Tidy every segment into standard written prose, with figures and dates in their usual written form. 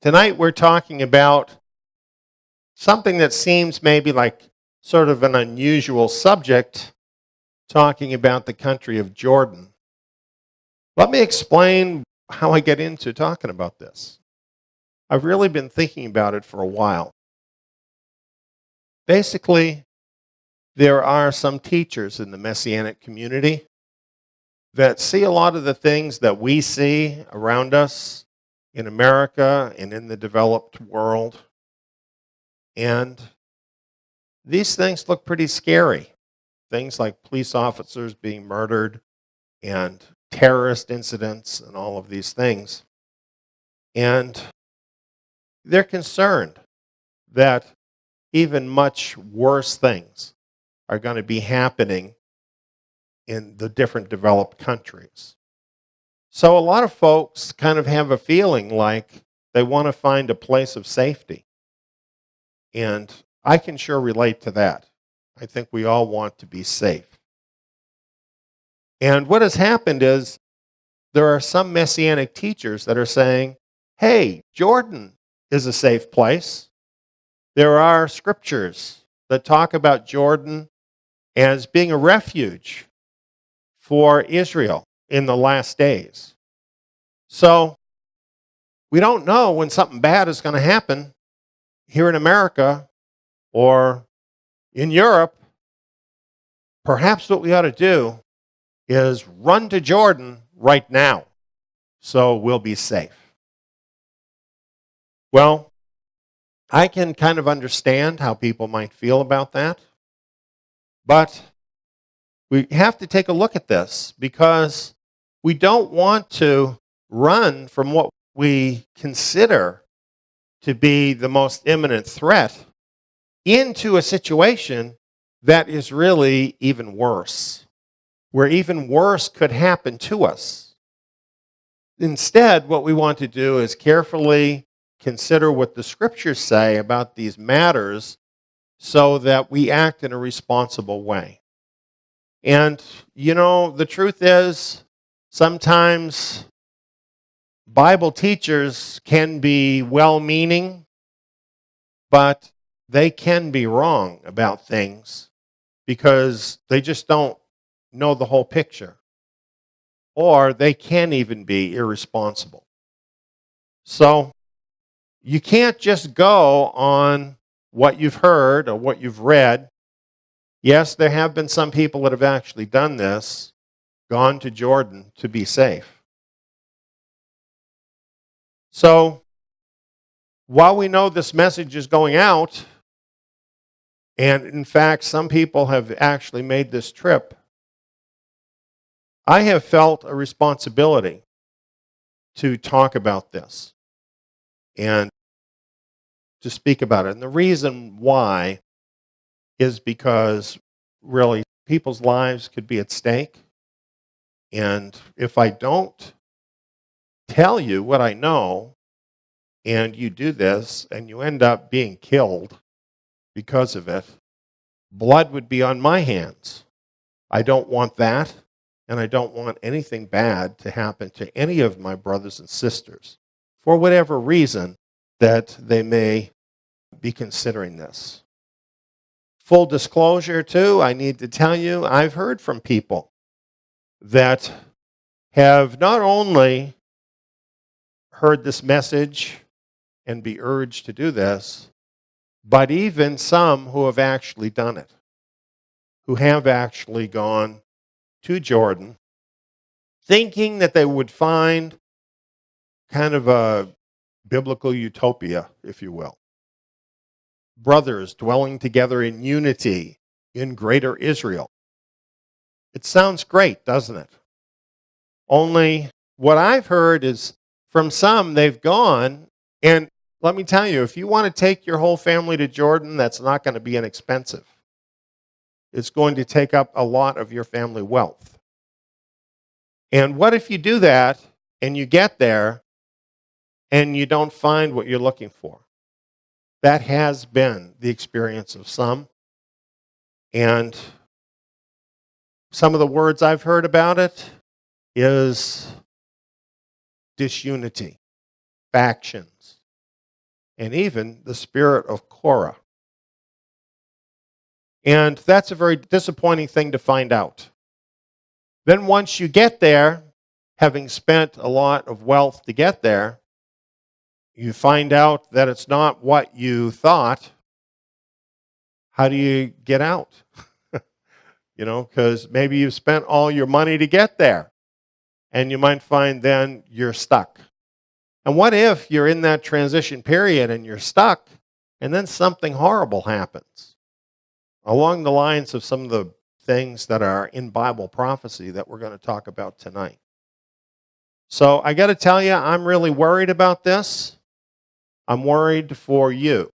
Tonight we're talking about something that seems maybe like sort of an unusual subject, talking about the country of Jordan. Let me explain how I get into talking about this. I've really been thinking about it for a while. Basically, there are some teachers in the Messianic community that see a lot of the things that we see around us in America and in the developed world. And these things look pretty scary. Things like police officers being murdered and terrorist incidents and all of these things. And they're concerned that even much worse things are going to be happening in the different developed countries. So a lot of folks kind of have a feeling like they want to find a place of safety. And I can sure relate to that. I think we all want to be safe. And what has happened is there are some Messianic teachers that are saying, hey, Jordan is a safe place. There are scriptures that talk about Jordan as being a refuge for Israel in the last days. So we don't know when something bad is going to happen here in America or in Europe. Perhaps what we ought to do is run to Jordan right now so we'll be safe. Well, I can kind of understand how people might feel about that, but we have to take a look at this because we don't want to run from what we consider to be the most imminent threat into a situation that is really even worse, where even worse could happen to us. Instead, what we want to do is carefully consider what the scriptures say about these matters so that we act in a responsible way. And, the truth is, sometimes Bible teachers can be well-meaning, but they can be wrong about things because they just don't know the whole picture. Or they can even be irresponsible. So you can't just go on what you've heard or what you've read. Yes, there have been some people that have actually done this, gone to Jordan to be safe. So while we know this message is going out, and in fact, some people have actually made this trip, I have felt a responsibility to talk about this and to speak about it. And the reason why is because really people's lives could be at stake. And if I don't tell you what I know and you do this and you end up being killed because of it, blood would be on my hands. I don't want that. And I don't want anything bad to happen to any of my brothers and sisters for whatever reason that they may be considering this. Full disclosure, too, I need to tell you, I've heard from people that have not only heard this message and be urged to do this, but even some who have actually done it, who have actually gone to Jordan, thinking that they would find kind of a biblical utopia, if you will. Brothers dwelling together in unity in greater Israel. It sounds great, doesn't it? Only what I've heard is from some, they've gone, and let me tell you, if you want to take your whole family to Jordan, that's not going to be inexpensive. It's going to take up a lot of your family wealth. And what if you do that and you get there and you don't find what you're looking for? That has been the experience of some. And some of the words I've heard about it is disunity, factions, and even the spirit of Korah. And that's a very disappointing thing to find out. Then once you get there, having spent a lot of wealth to get there, you find out that it's not what you thought. How do you get out? Because maybe you've spent all your money to get there, and you might find then you're stuck. And what if you're in that transition period and you're stuck, and then something horrible happens? Along the lines of some of the things that are in Bible prophecy that we're going to talk about tonight. So I got to tell you, I'm really worried about this. I'm worried for you.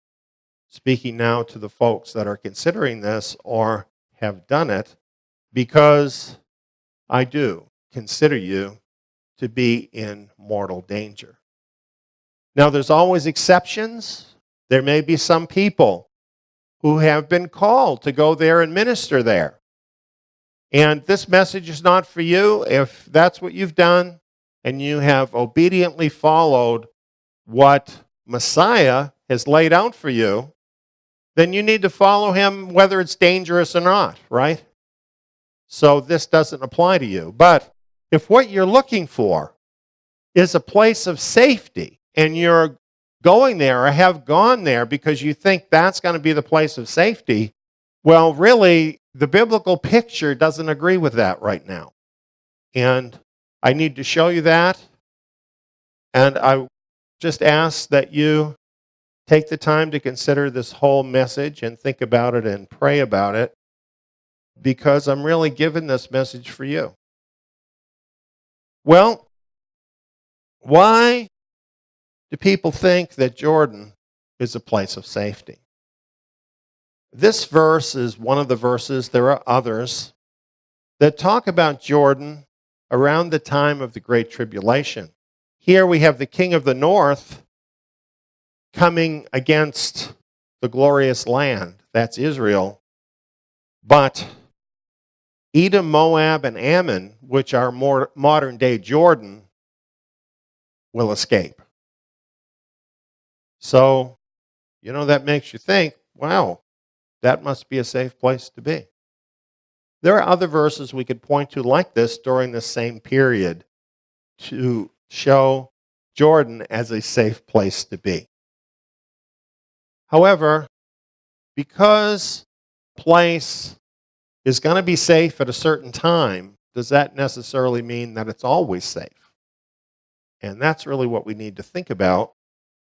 Speaking now to the folks that are considering this or have done it, because I do consider you to be in mortal danger. Now, there's always exceptions. There may be some people who have been called to go there and minister there. And this message is not for you. If that's what you've done and you have obediently followed what Messiah has laid out for you, then you need to follow him whether it's dangerous or not, right? So this doesn't apply to you. But if what you're looking for is a place of safety, and you're going there or have gone there because you think that's going to be the place of safety, well, really, the biblical picture doesn't agree with that right now. And I need to show you that. And I just ask that you take the time to consider this whole message and think about it and pray about it, because I'm really giving this message for you. Well, why do people think that Jordan is a place of safety? This verse is one of the verses, there are others, that talk about Jordan around the time of the Great Tribulation. Here we have the king of the north coming against the glorious land, that's Israel. But Edom, Moab, and Ammon, which are more modern-day Jordan, will escape. So, that makes you think, wow, that must be a safe place to be. There are other verses we could point to like this during the same period to show Jordan as a safe place to be. However, because a place is going to be safe at a certain time, does that necessarily mean that it's always safe? And that's really what we need to think about,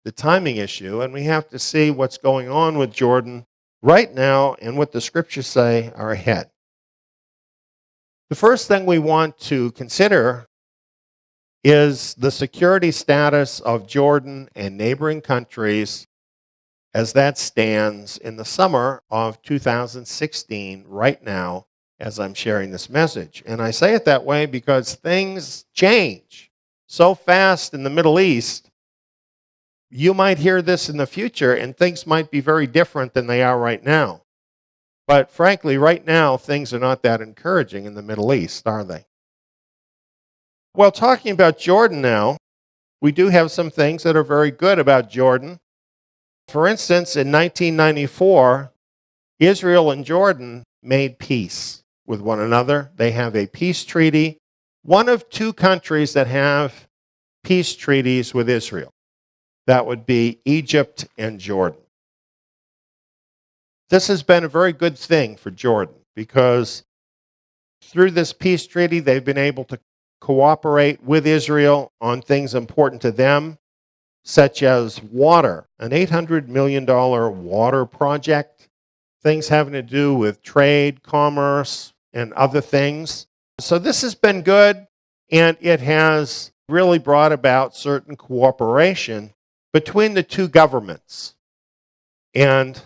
the timing issue, and we have to see what's going on with Jordan right now and what the scriptures say are ahead. The first thing we want to consider is the security status of Jordan and neighboring countries as that stands in the summer of 2016 right now as I'm sharing this message. And I say it that way because things change so fast in the Middle East. You might hear this in the future, and things might be very different than they are right now. But frankly, right now, things are not that encouraging in the Middle East, are they? Well, talking about Jordan now, we do have some things that are very good about Jordan. For instance, in 1994, Israel and Jordan made peace with one another. They have a peace treaty, one of two countries that have peace treaties with Israel. That would be Egypt and Jordan. This has been a very good thing for Jordan because through this peace treaty, they've been able to cooperate with Israel on things important to them, such as water, an $800 million water project, things having to do with trade, commerce, and other things. So this has been good, and it has really brought about certain cooperation between the two governments. And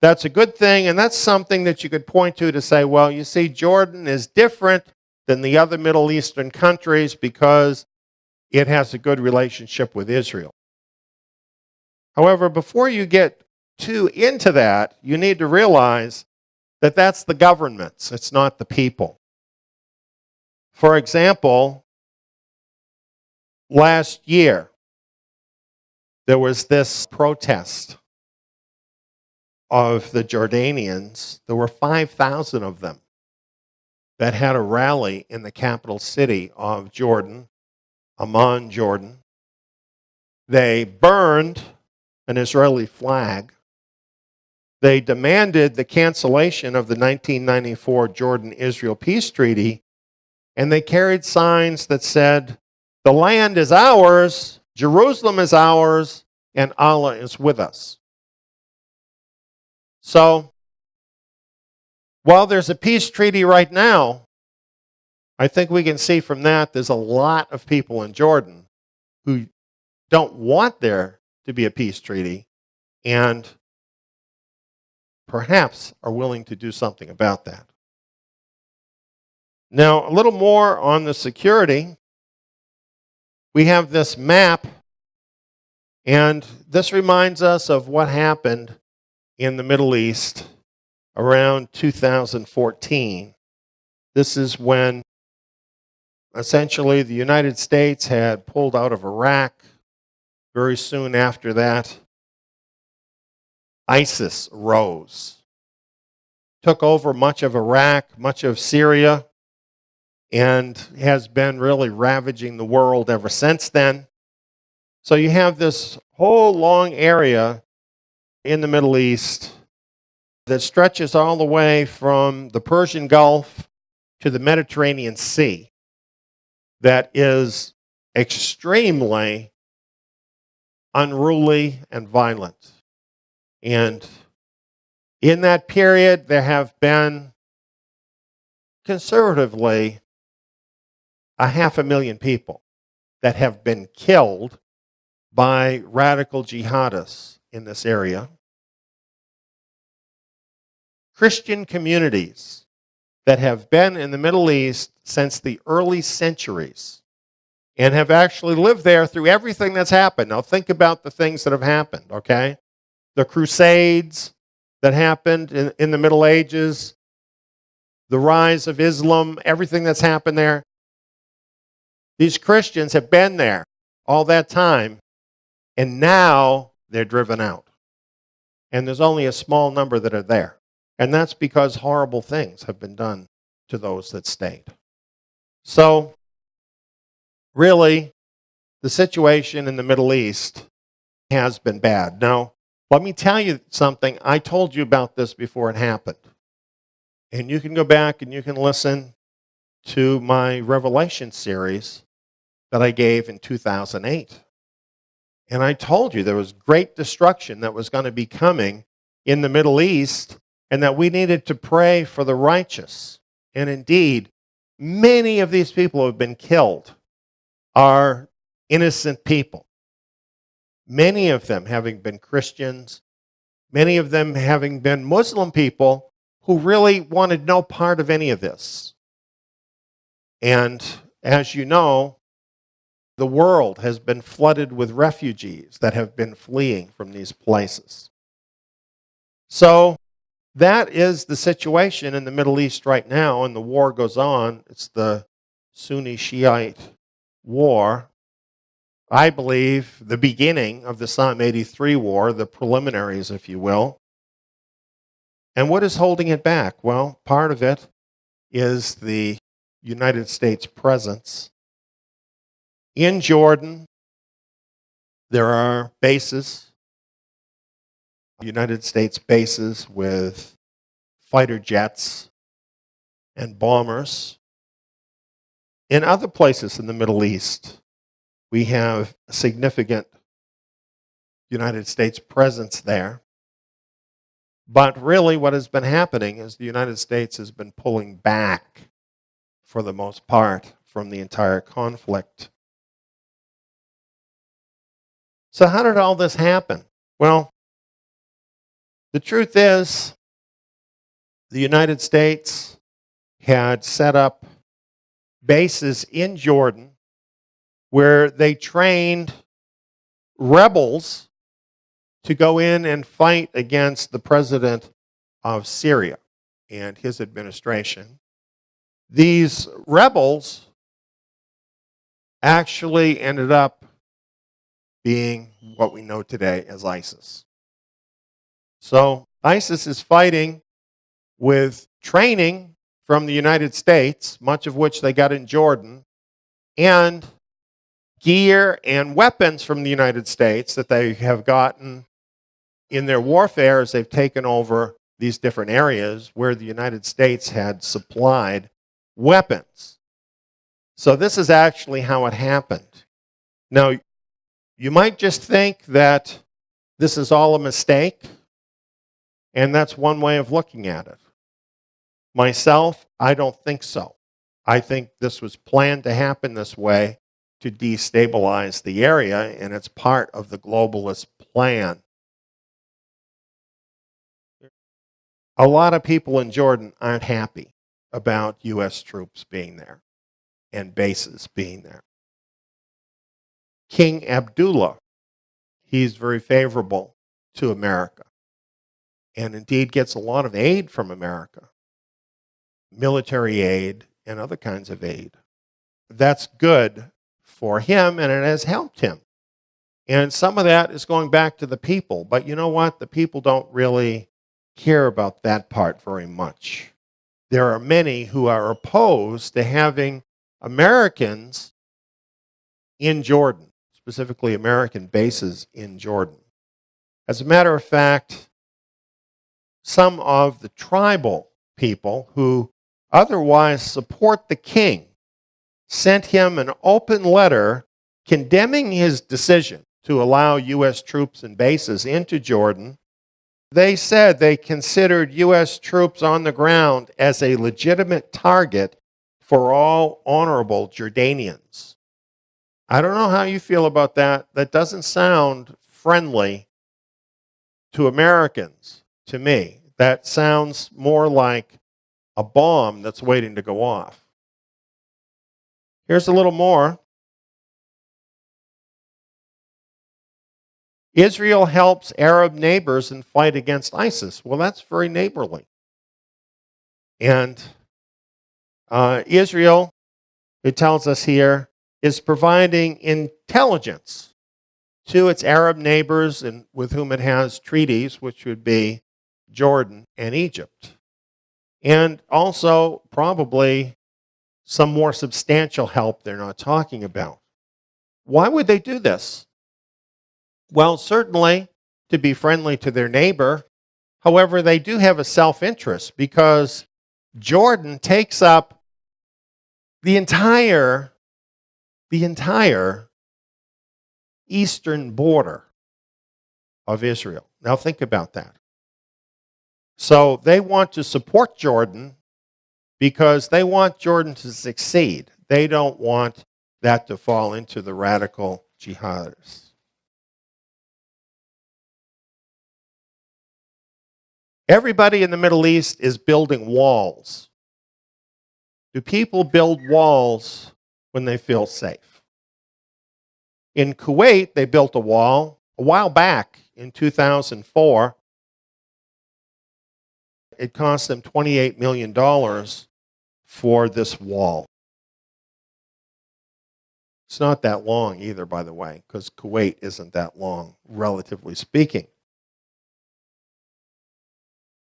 that's a good thing, and that's something that you could point to say, well, you see, Jordan is different than the other Middle Eastern countries because it has a good relationship with Israel. However, before you get too into that, you need to realize that that's the governments, it's not the people. For example, last year, there was this protest of the Jordanians. There were 5,000 of them that had a rally in the capital city of Jordan, Amman, Jordan. They burned an Israeli flag. They demanded the cancellation of the 1994 Jordan-Israel peace treaty, and they carried signs that said, "The land is ours, Jerusalem is ours, and Allah is with us." So, while there's a peace treaty right now, I think we can see from that there's a lot of people in Jordan who don't want there to be a peace treaty and perhaps are willing to do something about that. Now, a little more on the security. We have this map, and this reminds us of what happened in the Middle East around 2014. This is when essentially the United States had pulled out of Iraq. Very soon after that, ISIS rose, took over much of Iraq, much of Syria, and has been really ravaging the world ever since then. So you have this whole long area in the Middle East that stretches all the way from the Persian Gulf to the Mediterranean Sea that is extremely unruly and violent. And in that period, there have been, conservatively, 500,000 people that have been killed by radical jihadists in this area. Christian communities that have been in the Middle East since the early centuries and have actually lived there through everything that's happened. Now think about the things that have happened, okay? The Crusades that happened in the Middle Ages, the rise of Islam, everything that's happened there. These Christians have been there all that time, and now they're driven out. And there's only a small number that are there. And that's because horrible things have been done to those that stayed. So, really, the situation in the Middle East has been bad. Now, let me tell you something. I told you about this before it happened. And you can go back and you can listen to my Revelation series that I gave in 2008. And I told you there was great destruction that was going to be coming in the Middle East and that we needed to pray for the righteous. And indeed, many of these people who have been killed are innocent people. Many of them having been Christians, many of them having been Muslim people who really wanted no part of any of this. And as you know, the world has been flooded with refugees that have been fleeing from these places. So that is the situation in the Middle East right now, and the war goes on. It's the Sunni Shiite war. I believe the beginning of the Psalm 83 war, the preliminaries, if you will. And what is holding it back? Well, part of it is the United States presence. In Jordan, there are bases, United States bases with fighter jets and bombers. In other places in the Middle East, we have a significant United States presence there. But really what has been happening is the United States has been pulling back, for the most part, from the entire conflict. So how did all this happen? Well, the truth is, the United States had set up bases in Jordan where they trained rebels to go in and fight against the president of Syria and his administration. These rebels actually ended up being what we know today as ISIS. So ISIS is fighting with training from the United States, much of which they got in Jordan, and gear and weapons from the United States that they have gotten in their warfare as they've taken over these different areas where the United States had supplied weapons. So this is actually how it happened. Now, you might just think that this is all a mistake, and that's one way of looking at it. Myself, I don't think so. I think this was planned to happen this way to destabilize the area, and it's part of the globalist plan. A lot of people in Jordan aren't happy about U.S. troops being there and bases being there. King Abdullah, he's very favorable to America and indeed gets a lot of aid from America, military aid and other kinds of aid. That's good for him, and it has helped him. And some of that is going back to the people. But you know what? The people don't really care about that part very much. There are many who are opposed to having Americans in Jordan, specifically American bases in Jordan. As a matter of fact, some of the tribal people who otherwise support the king sent him an open letter condemning his decision to allow U.S. troops and bases into Jordan. They said they considered U.S. troops on the ground as a legitimate target for all honorable Jordanians. I don't know how you feel about that. That doesn't sound friendly to Americans, to me. That sounds more like a bomb that's waiting to go off. Here's a little more. Israel helps Arab neighbors in fight against ISIS. Well, that's very neighborly. And Israel, it tells us here, is providing intelligence to its Arab neighbors and with whom it has treaties, which would be Jordan and Egypt. And also probably some more substantial help they're not talking about. Why would they do this? Well, certainly to be friendly to their neighbor. However, they do have a self-interest because Jordan takes up the entire eastern border of Israel. Now think about that. So they want to support Jordan because they want Jordan to succeed. They don't want that to fall into the radical jihadists. Everybody in the Middle East is building walls. Do people build walls when they feel safe? In Kuwait, they built a wall a while back in 2004. It cost them $28 million for this wall. It's not that long either, by the way, because Kuwait isn't that long, relatively speaking.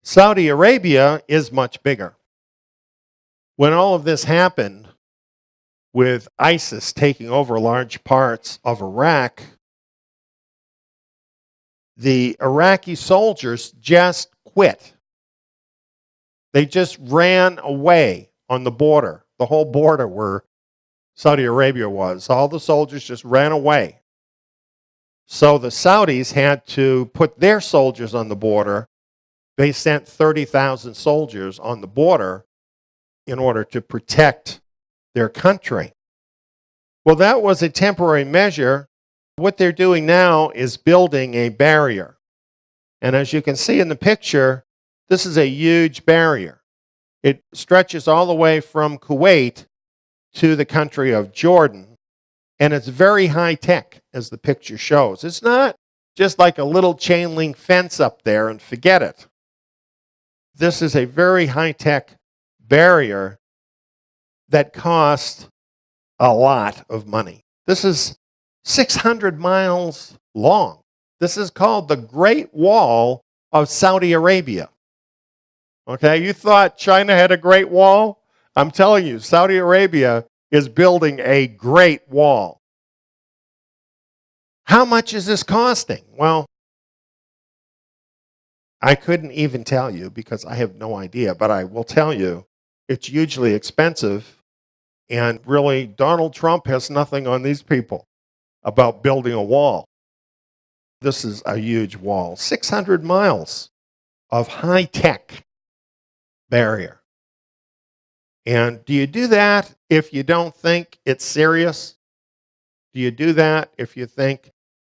Saudi Arabia is much bigger. When all of this happened, with ISIS taking over large parts of Iraq, the Iraqi soldiers just quit. They just ran away on the border, the whole border where Saudi Arabia was. All the soldiers just ran away. So the Saudis had to put their soldiers on the border. They sent 30,000 soldiers on the border in order to protect their country. Well, that was a temporary measure. What they're doing now is building a barrier. And as you can see in the picture, this is a huge barrier. It stretches all the way from Kuwait to the country of Jordan, and it's very high tech, as the picture shows. It's not just like a little chain link fence up there and forget it. This is a very high tech barrier that costs a lot of money. This is 600 miles long. This is called the Great Wall of Saudi Arabia. Okay, you thought China had a great wall? I'm telling you, Saudi Arabia is building a great wall. How much is this costing? Well, I couldn't even tell you because I have no idea, but I will tell you it's hugely expensive. And really, Donald Trump has nothing on these people about building a wall. This is a huge wall, 600 miles of high-tech barrier. And do you do that if you don't think it's serious? Do you do that if you think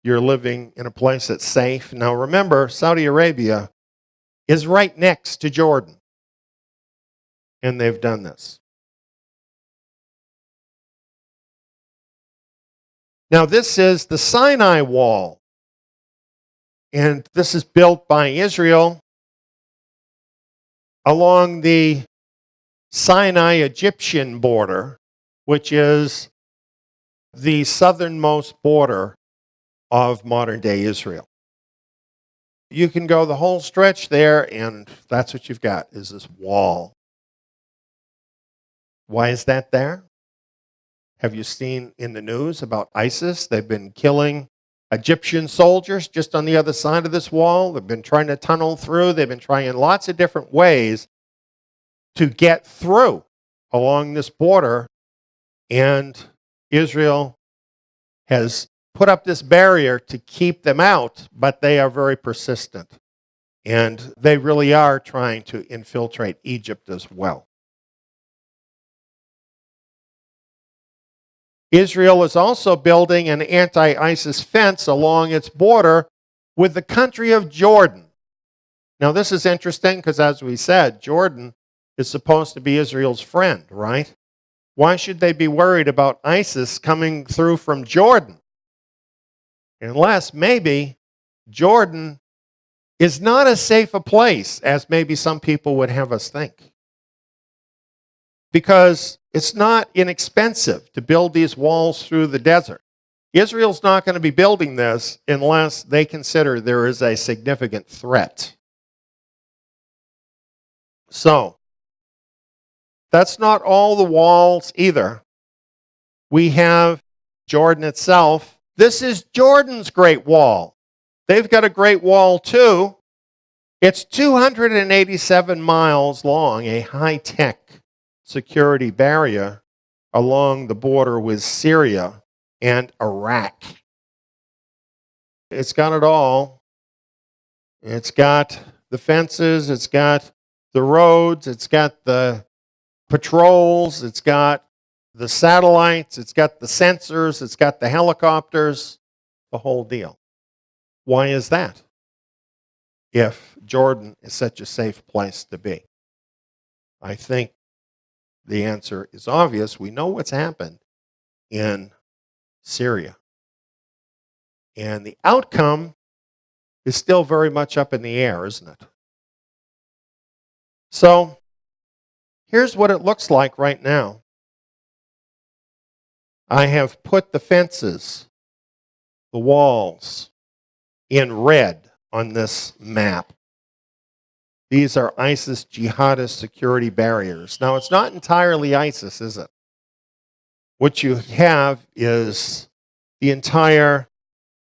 you're living in a place that's safe? Now remember, Saudi Arabia is right next to Jordan. And they've done this. Now this is the Sinai Wall. And this is built by Israel along the Sinai Egyptian border, which is the southernmost border of modern-day Israel. You can go the whole stretch there, and that's what you've got, is this wall. Why is that there? Have you seen in the news about ISIS? They've been killing Egyptian soldiers just on the other side of this wall. They've been trying to tunnel through. They've been trying lots of different ways to get through along this border. And Israel has put up this barrier to keep them out, but they are very persistent. And they really are trying to infiltrate Egypt as well. Israel is also building an anti-ISIS fence along its border with the country of Jordan. Now this is interesting because, as we said, Jordan is supposed to be Israel's friend, right? Why should they be worried about ISIS coming through from Jordan? Unless maybe Jordan is not as safe a place as maybe some people would have us think. Because it's not inexpensive to build these walls through the desert. Israel's not going to be building this unless they consider there is a significant threat. So, that's not all the walls either. We have Jordan itself. This is Jordan's Great Wall. They've got a great wall too. It's 287 miles long, a high-tech security barrier along the border with Syria and Iraq. It's got it all. It's got the fences, it's got the roads, it's got the patrols, it's got the satellites, it's got the sensors, it's got the helicopters, the whole deal. Why is that? If Jordan is such a safe place to be. I think the answer is obvious. We know what's happened in Syria. And the outcome is still very much up in the air, isn't it? So, here's what it looks like right now. I have put the fences, the walls, in red on this map. These are ISIS jihadist security barriers. Now, it's not entirely ISIS, is it? What you have is the entire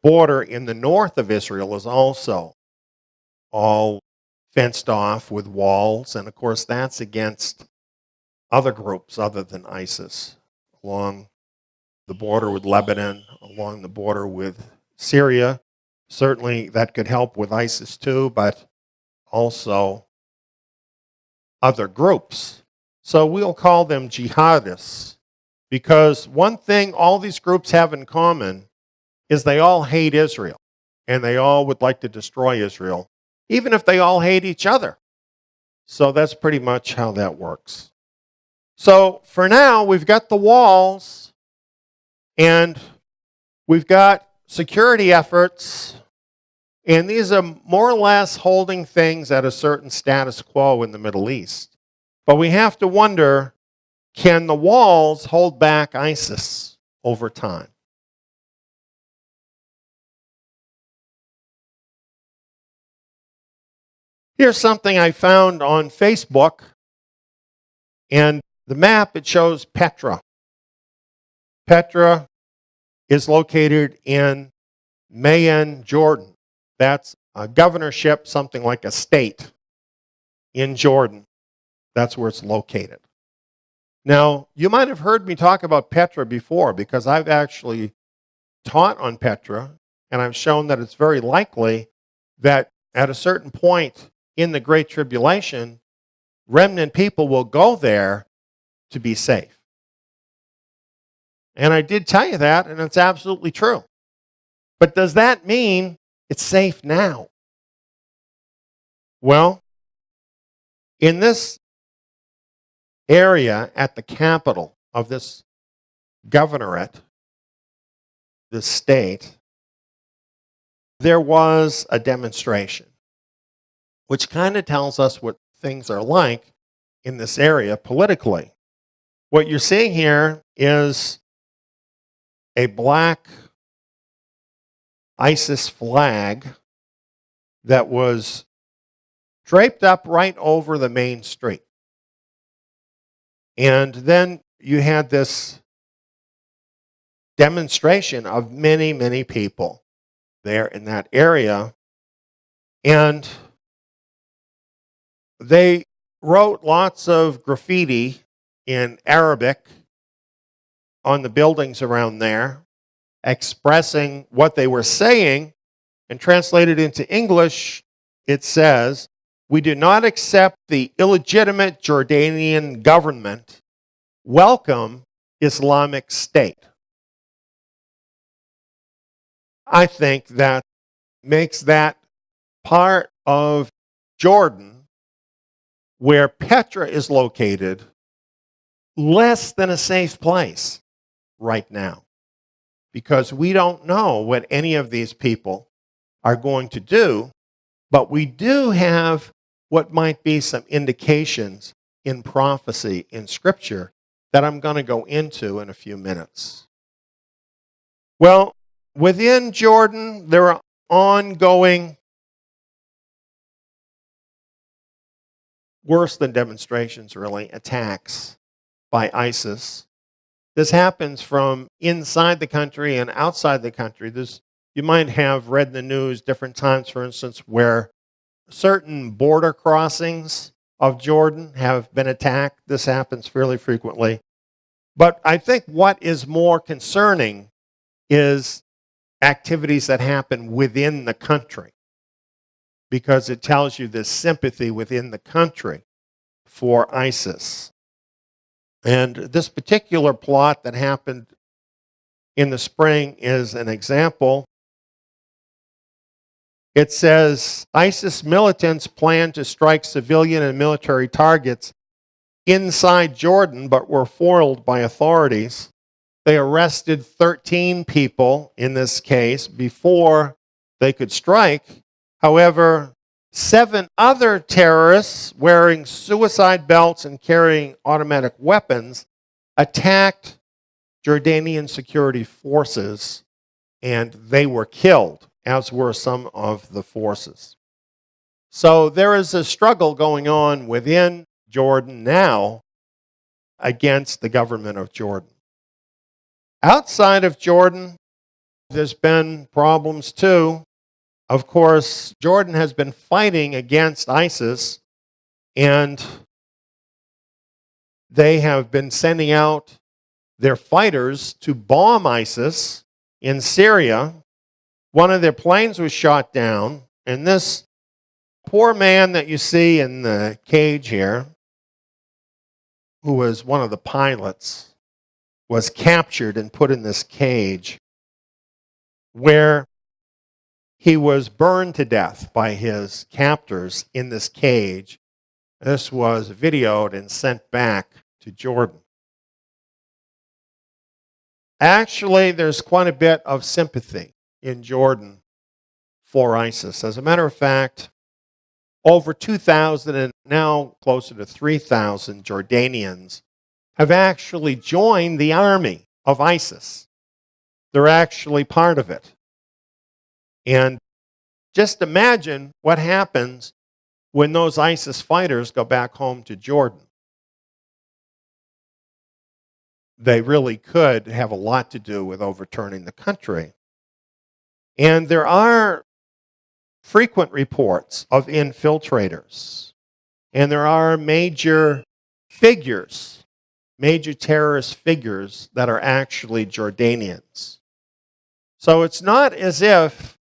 border in the north of Israel is also all fenced off with walls. And of course, that's against other groups other than ISIS, along the border with Lebanon, along the border with Syria. Certainly, that could help with ISIS too, but also other groups. So we'll call them jihadists, because one thing all these groups have in common is they all hate Israel, and they all would like to destroy Israel, even if they all hate each other. So that's pretty much how that works. So for now, we've got the walls, and we've got security efforts. And these are more or less holding things at a certain status quo in the Middle East. But we have to wonder, can the walls hold back ISIS over time? Here's something I found on Facebook, and the map, it shows Petra. Petra is located in Mayen, Jordan. That's a governorship, something like a state in Jordan. That's where it's located. Now, you might have heard me talk about Petra before because I've actually taught on Petra, and I've shown that it's very likely that at a certain point in the Great Tribulation, remnant people will go there to be safe. And I did tell you that, and it's absolutely true. But does that mean it's safe now? Well, in this area at the capital of this governorate, this state, there was a demonstration, which kind of tells us what things are like in this area politically. What you're seeing here is a black ISIS flag that was draped up right over the main street. And then you had this demonstration of many, many people there in that area. And they wrote lots of graffiti in Arabic on the buildings around there, expressing what they were saying, and translated into English, it says, "We do not accept the illegitimate Jordanian government. Welcome, Islamic State." I think that makes that part of Jordan, where Petra is located, less than a safe place right now. Because we don't know what any of these people are going to do, but we do have what might be some indications in prophecy in Scripture that I'm going to go into in a few minutes. Well, within Jordan, there are ongoing, worse than demonstrations really, attacks by ISIS. This happens from inside the country and outside the country. You might have read in the news different times, for instance, where certain border crossings of Jordan have been attacked. This happens fairly frequently. But I think what is more concerning is activities that happen within the country, because it tells you this sympathy within the country for ISIS. And this particular plot that happened in the spring is an example. It says, ISIS militants plan to strike civilian and military targets inside Jordan, but were foiled by authorities. They arrested 13 people in this case before they could strike. However, 7 other terrorists wearing suicide belts and carrying automatic weapons attacked Jordanian security forces, and they were killed, as were some of the forces. So there is a struggle going on within Jordan now against the government of Jordan. Outside of Jordan, there's been problems too. Of course, Jordan has been fighting against ISIS, and they have been sending out their fighters to bomb ISIS in Syria. One of their planes was shot down, and this poor man that you see in the cage here, who was one of the pilots, was captured and put in this cage where he was burned to death by his captors in this cage. This was videoed and sent back to Jordan. Actually, there's quite a bit of sympathy in Jordan for ISIS. As a matter of fact, over 2,000 and now closer to 3,000 Jordanians have actually joined the army of ISIS. They're actually part of it. And just imagine what happens when those ISIS fighters go back home to Jordan. They really could have a lot to do with overturning the country. And there are frequent reports of infiltrators. And there are major figures, major terrorist figures that are actually Jordanians. So it's not as if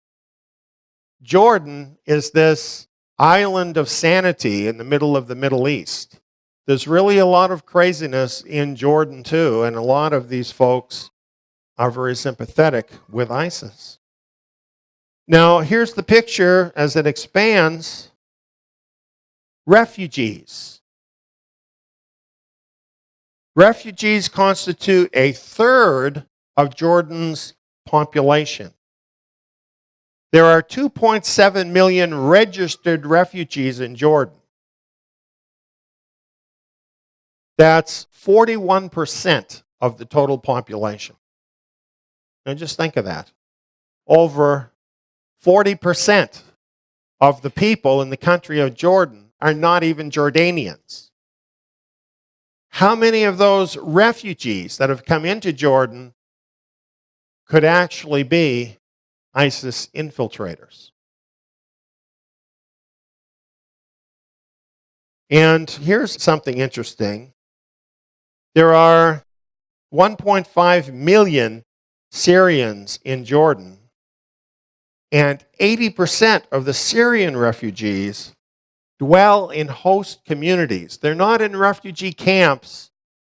Jordan is this island of sanity in the middle of the Middle East. There's really a lot of craziness in Jordan too, and a lot of these folks are very sympathetic with ISIS. Now, here's the picture as it expands. Refugees. Refugees constitute a third of Jordan's population. There are 2.7 million registered refugees in Jordan. That's 41% of the total population. Now just think of that. Over 40% of the people in the country of Jordan are not even Jordanians. How many of those refugees that have come into Jordan could actually be ISIS infiltrators? And here's something interesting. There are 1.5 million Syrians in Jordan, and 80% of the Syrian refugees dwell in host communities. They're not in refugee camps.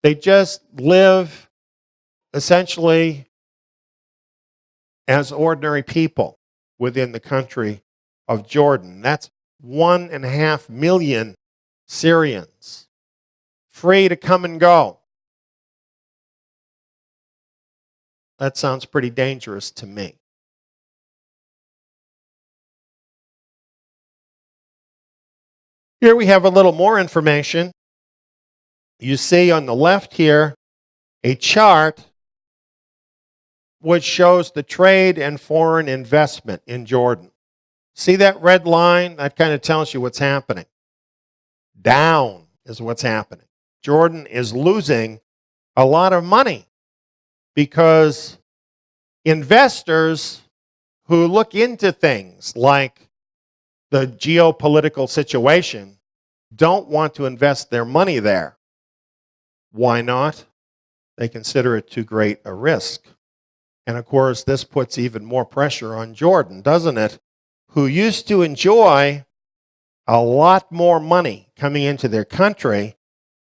They just live essentially as ordinary people within the country of Jordan. That's 1.5 million Syrians, free to come and go. That sounds pretty dangerous to me. Here we have a little more information. You see on the left here a chart which shows the trade and foreign investment in Jordan. See that red line? That kind of tells you what's happening. Down is what's happening. Jordan is losing a lot of money because investors who look into things like the geopolitical situation don't want to invest their money there. Why not? They consider it too great a risk. And of course, this puts even more pressure on Jordan, doesn't it? Who used to enjoy a lot more money coming into their country,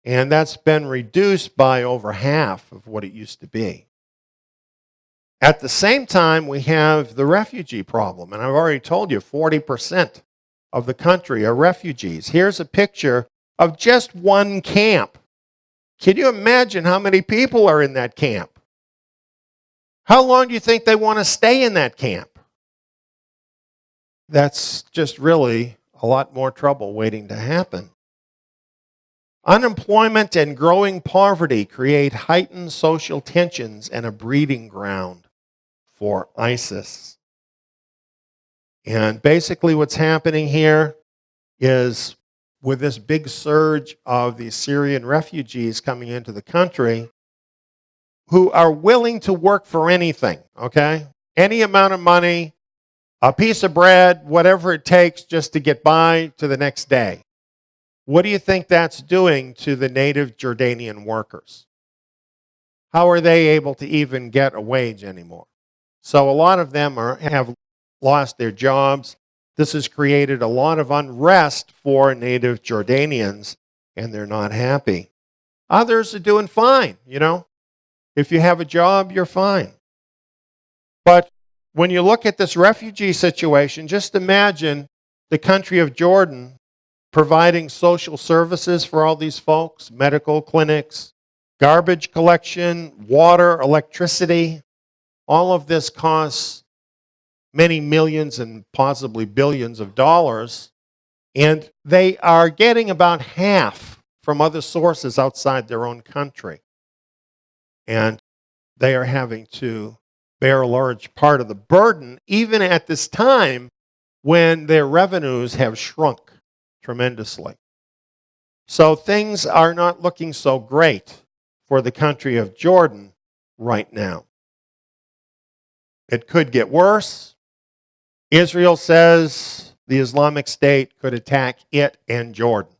and that's been reduced by over half of what it used to be. At the same time, we have the refugee problem, and I've already told you 40% of the country are refugees. Here's a picture of just one camp. Can you imagine how many people are in that camp? How long do you think they want to stay in that camp? That's just really a lot more trouble waiting to happen. Unemployment and growing poverty create heightened social tensions and a breeding ground for ISIS. And basically what's happening here is with this big surge of the Syrian refugees coming into the country who are willing to work for anything, okay? Any amount of money, a piece of bread, whatever it takes just to get by to the next day. What do you think that's doing to the native Jordanian workers? How are they able to even get a wage anymore? So a lot of them have lost their jobs. This has created a lot of unrest for native Jordanians, and they're not happy. Others are doing fine, you know. If you have a job, you're fine. But when you look at this refugee situation, just imagine the country of Jordan providing social services for all these folks, medical clinics, garbage collection, water, electricity. All of this costs many millions and possibly billions of dollars, and they are getting about half from other sources outside their own country. And they are having to bear a large part of the burden, even at this time when their revenues have shrunk tremendously. So things are not looking so great for the country of Jordan right now. It could get worse. Israel says the Islamic State could attack it and Jordan.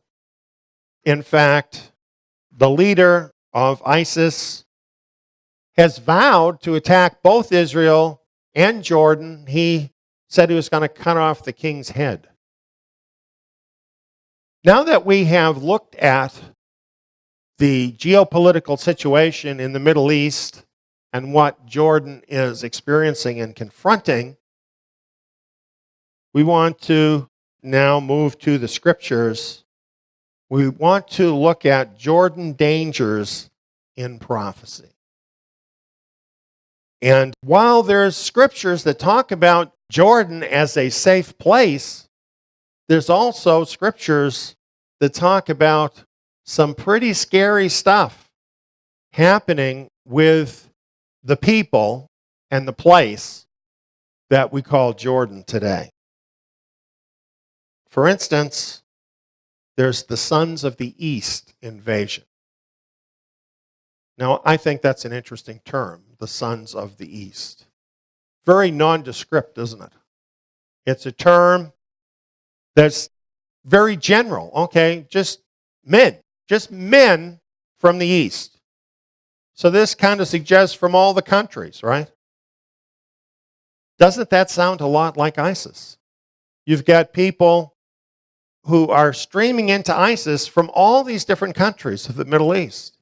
In fact, the leader of ISIS has vowed to attack both Israel and Jordan. He said he was going to cut off the king's head. Now that we have looked at the geopolitical situation in the Middle East and what Jordan is experiencing and confronting, we want to now move to the scriptures. We want to look at Jordan dangers in prophecy. And while there's scriptures that talk about Jordan as a safe place, there's also scriptures that talk about some pretty scary stuff happening with the people and the place that we call Jordan today. For instance, there's the Sons of the East invasion. Now, I think that's an interesting term, the Sons of the East. Very nondescript, isn't it? It's a term that's very general. Okay, just men from the East. So this kind of suggests from all the countries, right? Doesn't that sound a lot like ISIS? You've got people who are streaming into ISIS from all these different countries of the Middle East.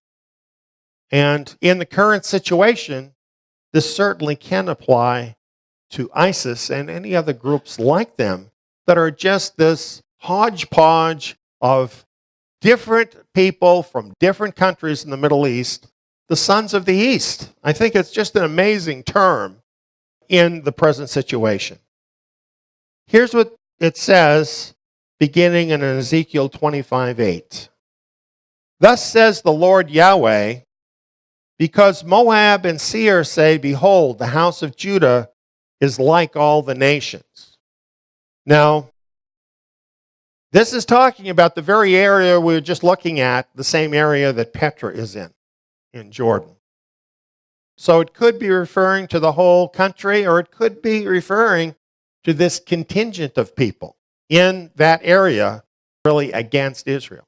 And in the current situation, this certainly can apply to ISIS and any other groups like them that are just this hodgepodge of different people from different countries in the Middle East, the Sons of the East. I think it's just an amazing term in the present situation. Here's what it says, beginning in Ezekiel 25:8. Thus says the Lord Yahweh, because Moab and Seir say, behold, the house of Judah is like all the nations. Now, this is talking about the very area we were just looking at, the same area that Petra is in Jordan. So it could be referring to the whole country, or it could be referring to this contingent of people in that area, really against Israel.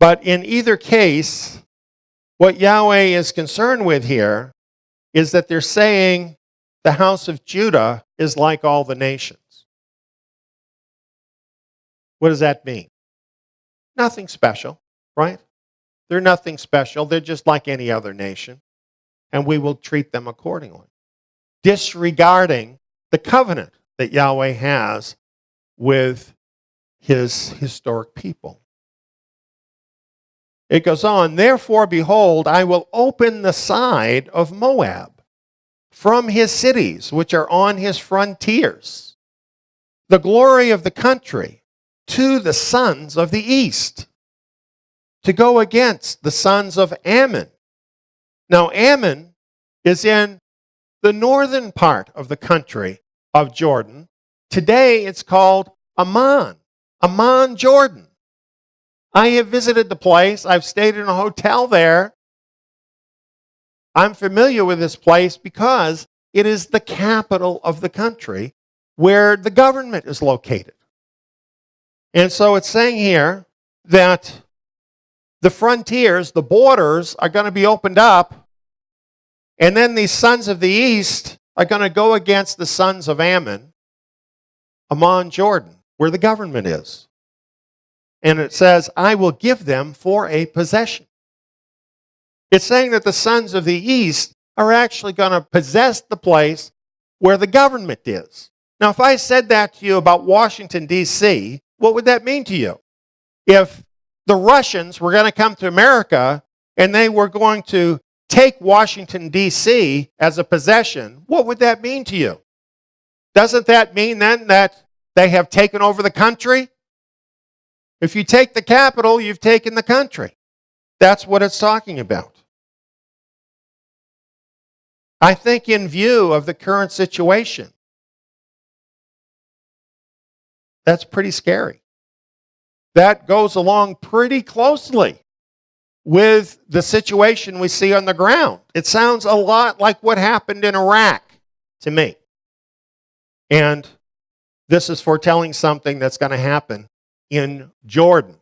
But in either case, what Yahweh is concerned with here is that they're saying the house of Judah is like all the nations. What does that mean? Nothing special, right? They're nothing special. They're just like any other nation, and we will treat them accordingly, disregarding the covenant that Yahweh has with his historic people. It goes on, therefore, behold, I will open the side of Moab from his cities, which are on his frontiers, the glory of the country to the sons of the east, to go against the sons of Ammon. Now, Ammon is in the northern part of the country of Jordan. Today, it's called Amman, Jordan. I have visited the place. I've stayed in a hotel there. I'm familiar with this place because it is the capital of the country where the government is located. And so it's saying here that the frontiers, the borders, are going to be opened up, and then these sons of the east are going to go against the sons of Ammon, Jordan, where the government is. And it says, I will give them for a possession. It's saying that the sons of the east are actually going to possess the place where the government is. Now, if I said that to you about Washington, D.C., what would that mean to you? If the Russians were going to come to America and they were going to take Washington, D.C. as a possession, what would that mean to you? Doesn't that mean then that they have taken over the country? If you take the capital, you've taken the country. That's what it's talking about. I think in view of the current situation, that's pretty scary. that goes along pretty closely with the situation we see on the ground. It sounds a lot like what happened in Iraq to me. And this is foretelling something that's going to happen in Jordan.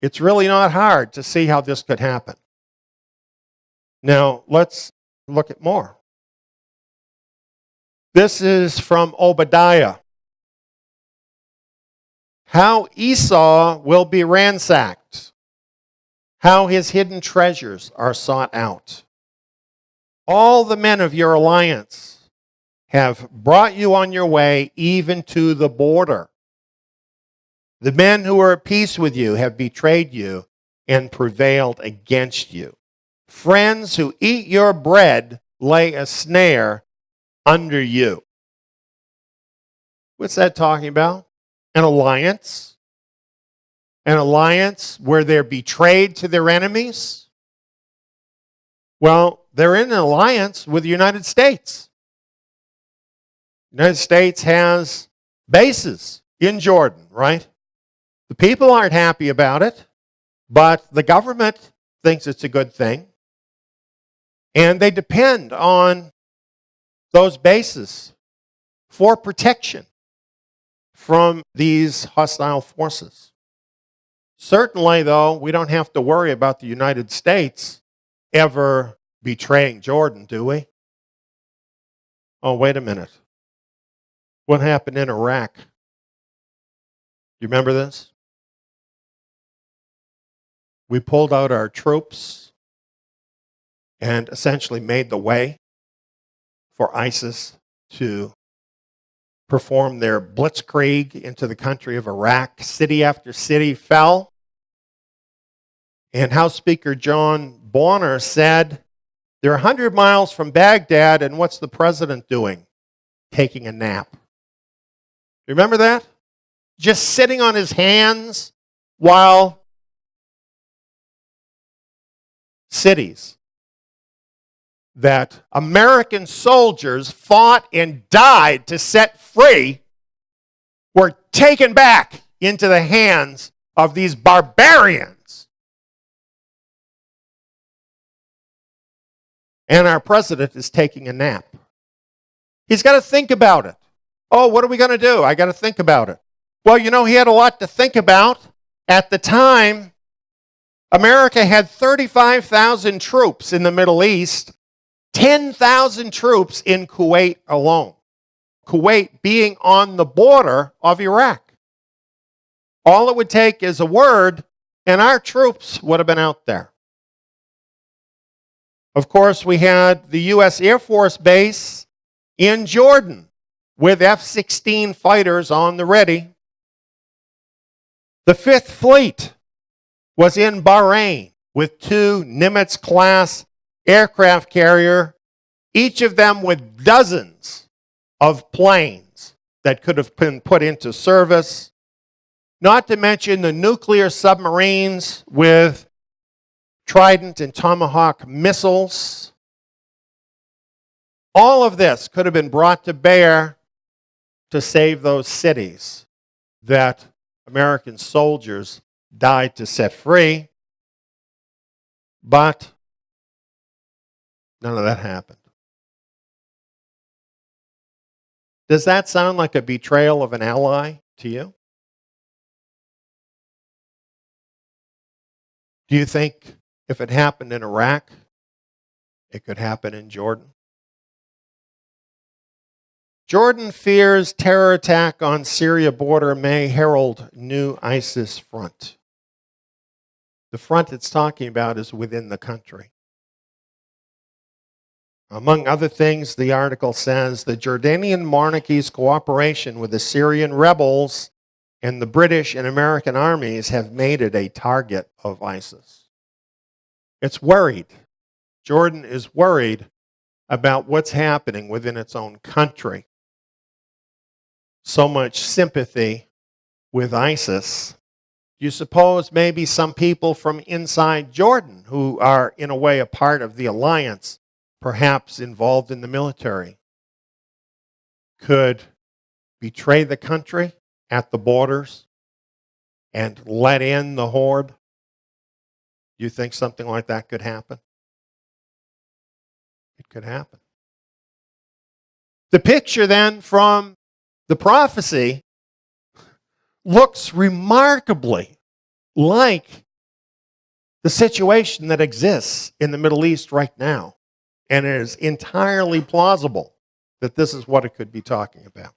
It's really not hard to see how this could happen. Now, let's look at more. This is from Obadiah. How Esau will be ransacked, how his hidden treasures are sought out. All the men of your alliance have brought you on your way, even to the border. The men who are at peace with you have betrayed you and prevailed against you. Friends who eat your bread lay a snare under you. What's that talking about? An alliance. An alliance where they're betrayed to their enemies. Well, they're in an alliance with the United States. The United States has bases in Jordan, right? The people aren't happy about it, but the government thinks it's a good thing. And they depend on those bases for protection from these hostile forces. Certainly, though, we don't have to worry about the United States ever betraying Jordan, do we? Oh, wait a minute. What happened in Iraq? You remember this? We pulled out our troops and essentially made the way for ISIS to perform their blitzkrieg into the country of Iraq. City after city fell. And House Speaker John Bonner said, they're 100 miles from Baghdad, and what's the president doing? Taking a nap. Remember that? Just sitting on his hands while cities that American soldiers fought and died to set free were taken back into the hands of these barbarians. And our president is taking a nap. He's got to think about it. Oh, what are we going to do? I got to think about it. Well, you know, he had a lot to think about. At the time, America had 35,000 troops in the Middle East, 10,000 troops in Kuwait alone. Kuwait being on the border of Iraq. All it would take is a word, and our troops would have been out there. Of course, we had the U.S. Air Force Base in Jordan with F-16 fighters on the ready. The Fifth Fleet was in Bahrain with 2 Nimitz-class aircraft carrier, each of them with dozens of planes that could have been put into service, not to mention the nuclear submarines with Trident and Tomahawk missiles. All of this could have been brought to bear to save those cities that American soldiers died to set free, but none of that happened. Does that sound like a betrayal of an ally to you? Do you think if it happened in Iraq, it could happen in Jordan? Jordan fears terror attack on Syria border may herald new ISIS front. The front it's talking about is within the country. Among other things, the article says the Jordanian monarchy's cooperation with the Syrian rebels and the British and American armies have made it a target of ISIS. It's worried. Jordan is worried about what's happening within its own country. So much sympathy with ISIS. You suppose maybe some people from inside Jordan who are in a way a part of the alliance, perhaps involved in the military, could betray the country at the borders and let in the horde? You think something like that could happen? It could happen. The picture then from the prophecy looks remarkably like the situation that exists in the Middle East right now. And it is entirely plausible that this is what it could be talking about.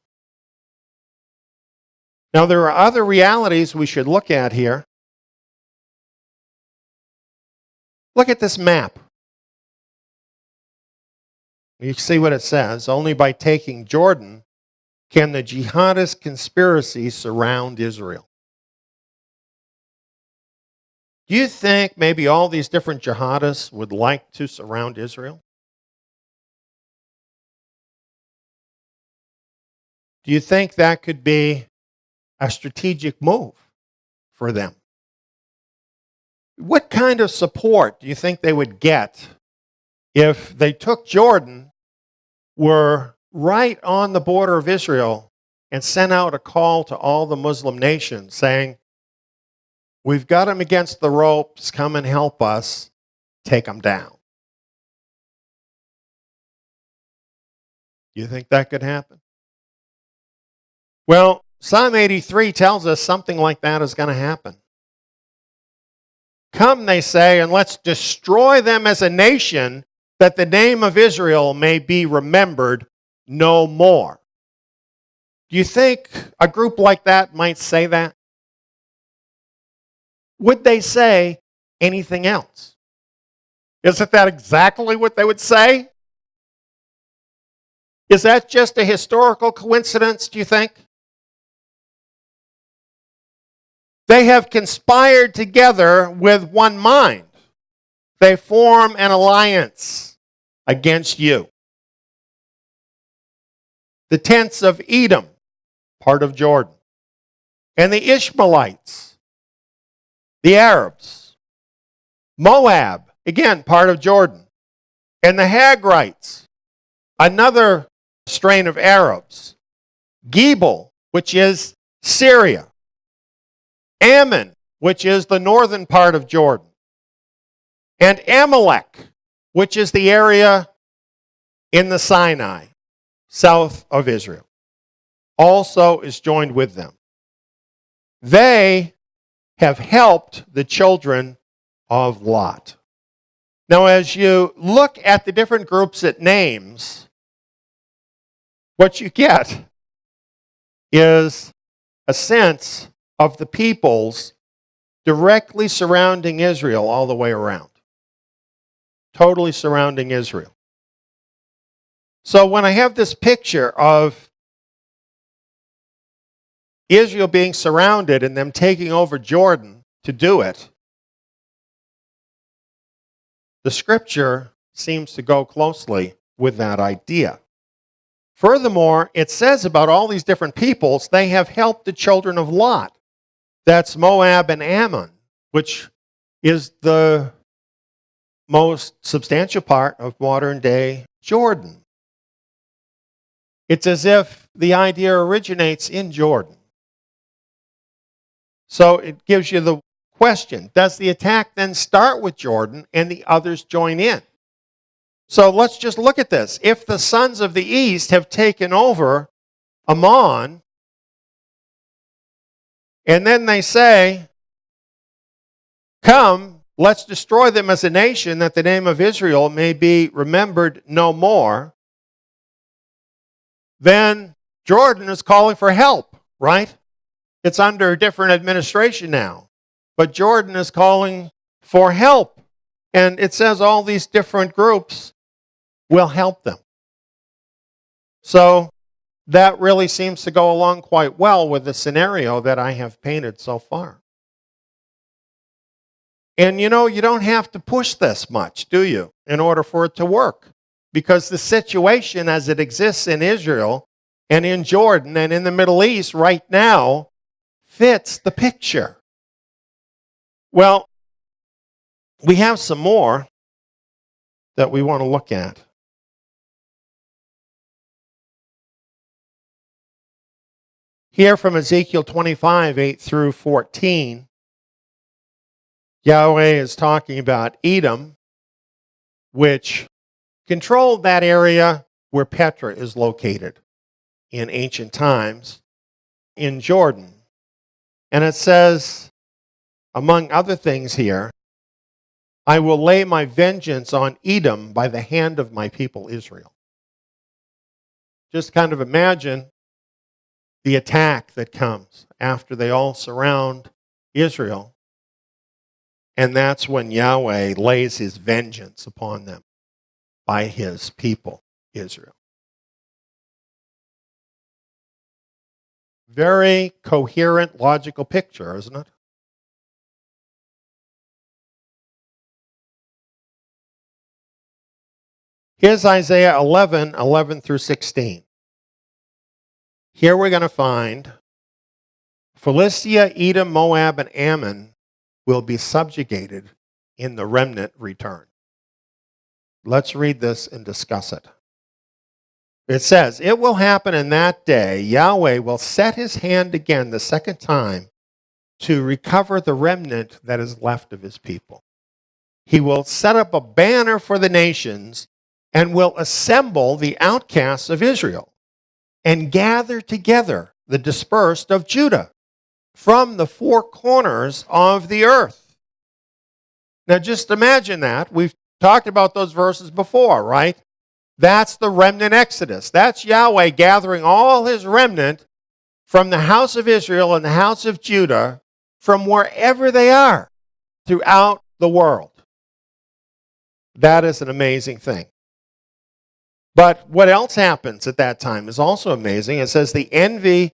Now, there are other realities we should look at here. Look at this map. You see what it says. Only by taking Jordan can the jihadist conspiracy surround Israel. Do you think maybe all these different jihadists would like to surround Israel? Do you think that could be a strategic move for them? What kind of support do you think they would get if they took Jordan, were right on the border of Israel, and sent out a call to all the Muslim nations saying, we've got them against the ropes, come and help us take them down? Do you think that could happen? Well, Psalm 83 tells us something like that is going to happen. Come, they say, and let's destroy them as a nation, that the name of Israel may be remembered no more. Do you think a group like that might say that? Would they say anything else? Isn't that exactly what they would say? Is that just a historical coincidence, do you think? They have conspired together with one mind. They form an alliance against you. The tents of Edom, part of Jordan, and the Ishmaelites, the Arabs, Moab, again, part of Jordan, and the Hagrites, another strain of Arabs, Gebal, which is Syria, Ammon, which is the northern part of Jordan, and Amalek, which is the area in the Sinai, south of Israel, also is joined with them. They have helped the children of Lot. Now, as you look at the different groups it names, what you get is a sense of the peoples directly surrounding Israel all the way around. Totally surrounding Israel. So when I have this picture of Israel being surrounded and them taking over Jordan to do it, the scripture seems to go closely with that idea. Furthermore, it says about all these different peoples, they have helped the children of Lot. That's Moab and Ammon, which is the most substantial part of modern day Jordan. It's as if the idea originates in Jordan. So it gives you the question, does the attack then start with Jordan and the others join in? So let's just look at this. If the sons of the east have taken over Ammon, and then they say, come, let's destroy them as a nation, that the name of Israel may be remembered no more, then Jordan is calling for help, right? It's under a different administration now. But Jordan is calling for help. And it says all these different groups will help them. So that really seems to go along quite well with the scenario that I have painted so far. And you know, you don't have to push this much, do you, in order for it to work? Because the situation as it exists in Israel and in Jordan and in the Middle East right now fits the picture. Well, we have some more that we want to look at. Here from Ezekiel 25, 8 through 14, Yahweh is talking about Edom, which controlled that area where Petra is located in ancient times in Jordan. And it says, among other things here, I will lay my vengeance on Edom by the hand of my people Israel. Just kind of imagine the attack that comes after they all surround Israel. And that's when Yahweh lays his vengeance upon them by his people Israel. Very coherent, logical picture, isn't it? Here's Isaiah 11, 11 through 16. Here we're going to find Philistia, Edom, Moab, and Ammon will be subjugated in the remnant return. Let's read this and discuss it. It says, it will happen in that day, Yahweh will set his hand again the second time to recover the remnant that is left of his people. He will set up a banner for the nations and will assemble the outcasts of Israel and gather together the dispersed of Judah from the four corners of the earth. Now just imagine that. We've talked about those verses before, right? That's the remnant exodus. That's Yahweh gathering all his remnant from the house of Israel and the house of Judah from wherever they are throughout the world. That is an amazing thing. But what else happens at that time is also amazing. It says the envy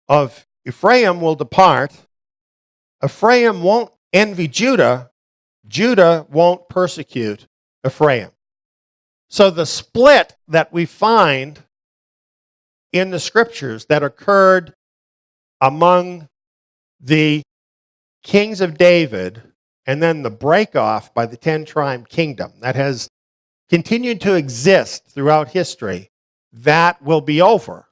of Ephraim will depart. Ephraim won't envy Judah. Judah won't persecute Ephraim. So the split that we find in the scriptures that occurred among the kings of David and then the break-off by the 10-tribe kingdom that has continued to exist throughout history, that will be over.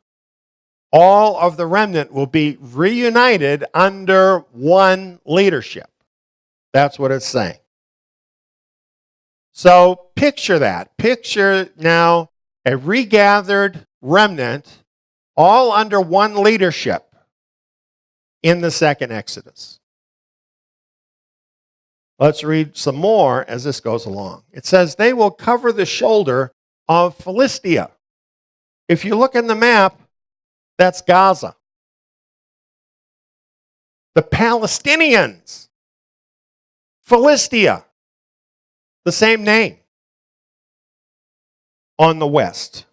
All of the remnant will be reunited under one leadership. That's what it's saying. So picture that. Picture now a regathered remnant all under one leadership in the second Exodus. Let's read some more as this goes along. It says, they will cover the shoulder of Philistia. If you look in the map, that's Gaza. The Palestinians, Philistia, the same name, on the west.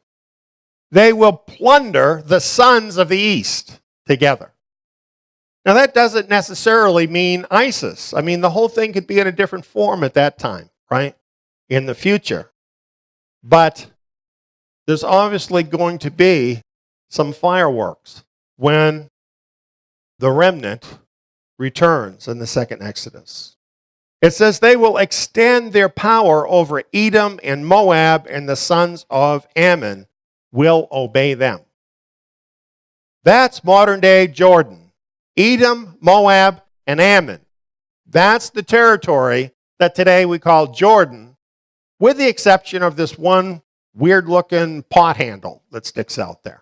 They will plunder the sons of the east together. Now, that doesn't necessarily mean ISIS. I mean, the whole thing could be in a different form at that time, right? In the future. But there's obviously going to be some fireworks when the remnant returns in the second Exodus. It says they will extend their power over Edom and Moab, and the sons of Ammon will obey them. That's modern-day Jordan. Edom, Moab, and Ammon. That's the territory that today we call Jordan, with the exception of this one weird-looking pot handle that sticks out there.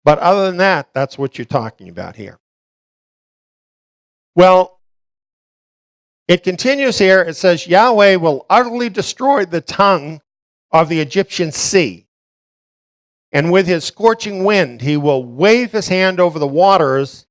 But other than that, that's what you're talking about here. Well, it continues here. It says, Yahweh will utterly destroy the tongue of the Egyptian sea. And with his scorching wind, he will wave his hand over the waters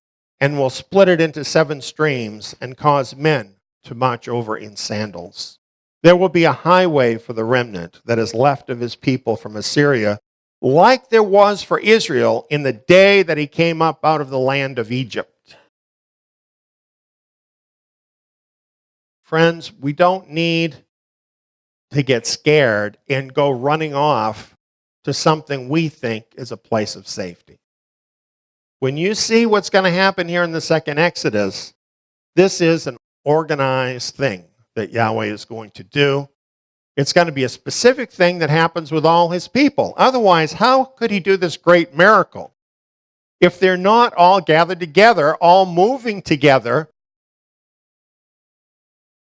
and will split it into 7 streams and cause men to march over in sandals. There will be a highway for the remnant that is left of his people from Assyria, like there was for Israel in the day that he came up out of the land of Egypt. Friends, we don't need to get scared and go running off to something we think is a place of safety. When you see what's going to happen here in the second Exodus, this is an organized thing that Yahweh is going to do. It's going to be a specific thing that happens with all his people. Otherwise, how could he do this great miracle if they're not all gathered together, all moving together,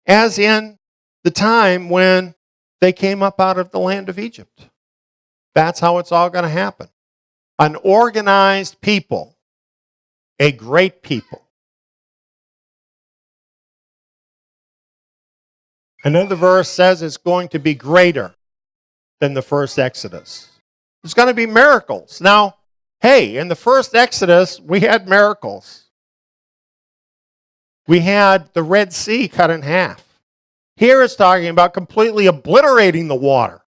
as in the time when they came up out of the land of Egypt. That's how it's all going to happen. An organized people, a great people. Another verse says it's going to be greater than the first Exodus. There's going to be miracles. Now, hey, in the first Exodus, we had miracles. We had the Red Sea cut in half. Here it's talking about completely obliterating the water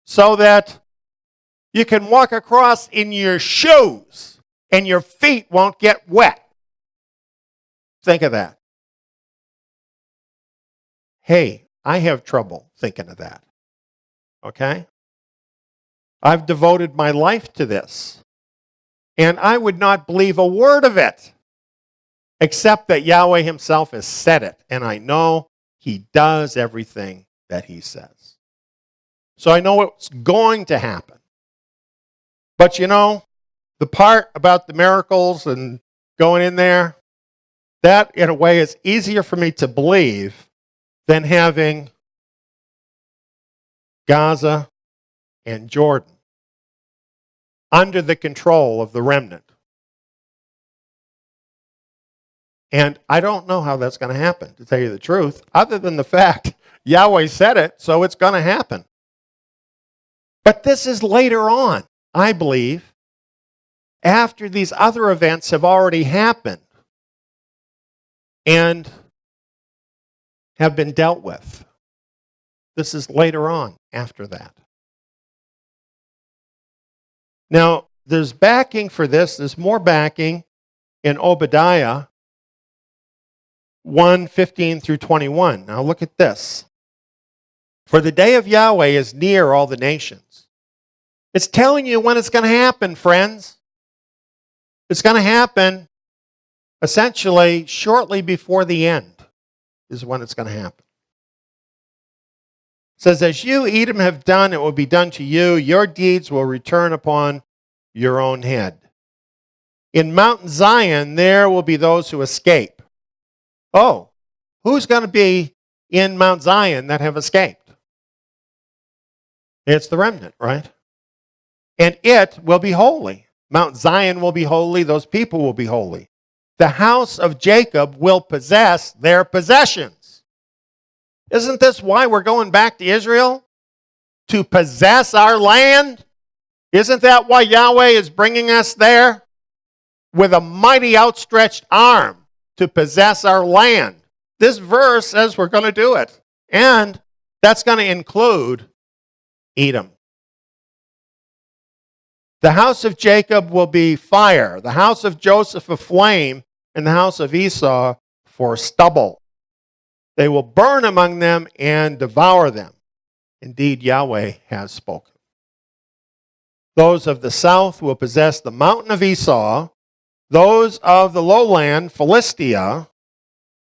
so that you can walk across in your shoes and your feet won't get wet. Think of that. Hey, I have trouble thinking of that. Okay? I've devoted my life to this. And I would not believe a word of it, except that Yahweh himself has said it. And I know he does everything that he says. So I know it's going to happen. But you know, the part about the miracles and going in there, that in a way is easier for me to believe than having Gaza and Jordan under the control of the remnant. And I don't know how that's going to happen, to tell you the truth, other than the fact Yahweh said it, so it's going to happen. But this is later on, I believe, after these other events have already happened and have been dealt with. This is later on after that. Now, there's backing for this. There's more backing in Obadiah 1:15 through 21. Now look at this. For the day of Yahweh is near all the nations. It's telling you when it's going to happen, friends. It's going to happen essentially shortly before the end is when it's going to happen. It says, as you, Edom, have done, it will be done to you. Your deeds will return upon your own head. In Mount Zion, there will be those who escape. Oh, who's going to be in Mount Zion that have escaped? It's the remnant, right? And it will be holy. Mount Zion will be holy. Those people will be holy. The house of Jacob will possess their possessions. Isn't this why we're going back to Israel? To possess our land? Isn't that why Yahweh is bringing us there? With a mighty outstretched arm to possess our land. This verse says we're going to do it. And that's going to include Edom. The house of Jacob will be fire, the house of Joseph a flame, and the house of Esau for stubble. They will burn among them and devour them. Indeed, Yahweh has spoken. Those of the south will possess the mountain of Esau. Those of the lowland, Philistia,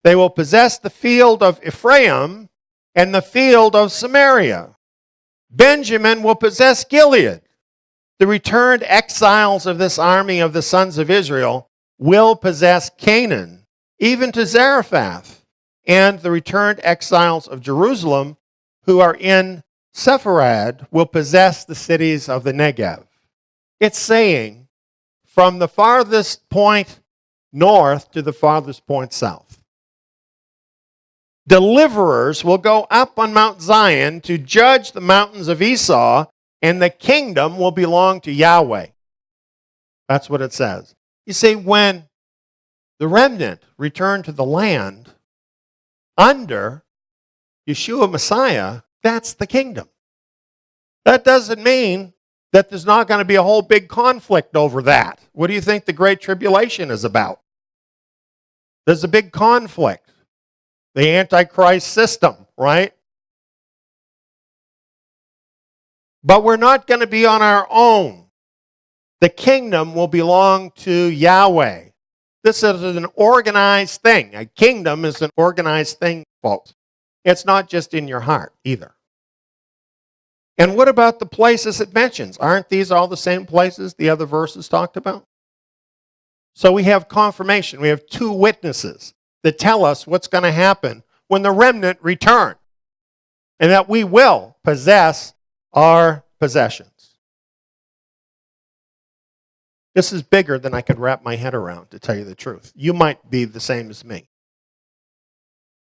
they will possess the field of Ephraim and the field of Samaria. Benjamin will possess Gilead. The returned exiles of this army of the sons of Israel will possess Canaan, even to Zarephath, and the returned exiles of Jerusalem who are in Sepharad will possess the cities of the Negev. It's saying from the farthest point north to the farthest point south. Deliverers will go up on Mount Zion to judge the mountains of Esau, and the kingdom will belong to Yahweh. That's what it says. You see, when the remnant return to the land under Yeshua Messiah, that's the kingdom. That doesn't mean that there's not going to be a whole big conflict over that. What do you think the Great Tribulation is about? There's a big conflict. The Antichrist system, right? But we're not going to be on our own. The kingdom will belong to Yahweh. This is an organized thing. A kingdom is an organized thing, folks. It's not just in your heart either. And what about the places it mentions? Aren't these all the same places the other verses talked about? So we have confirmation. We have two witnesses that tell us what's going to happen when the remnant return, and that we will possess our possessions. This is bigger than I could wrap my head around, to tell you the truth. You might be the same as me.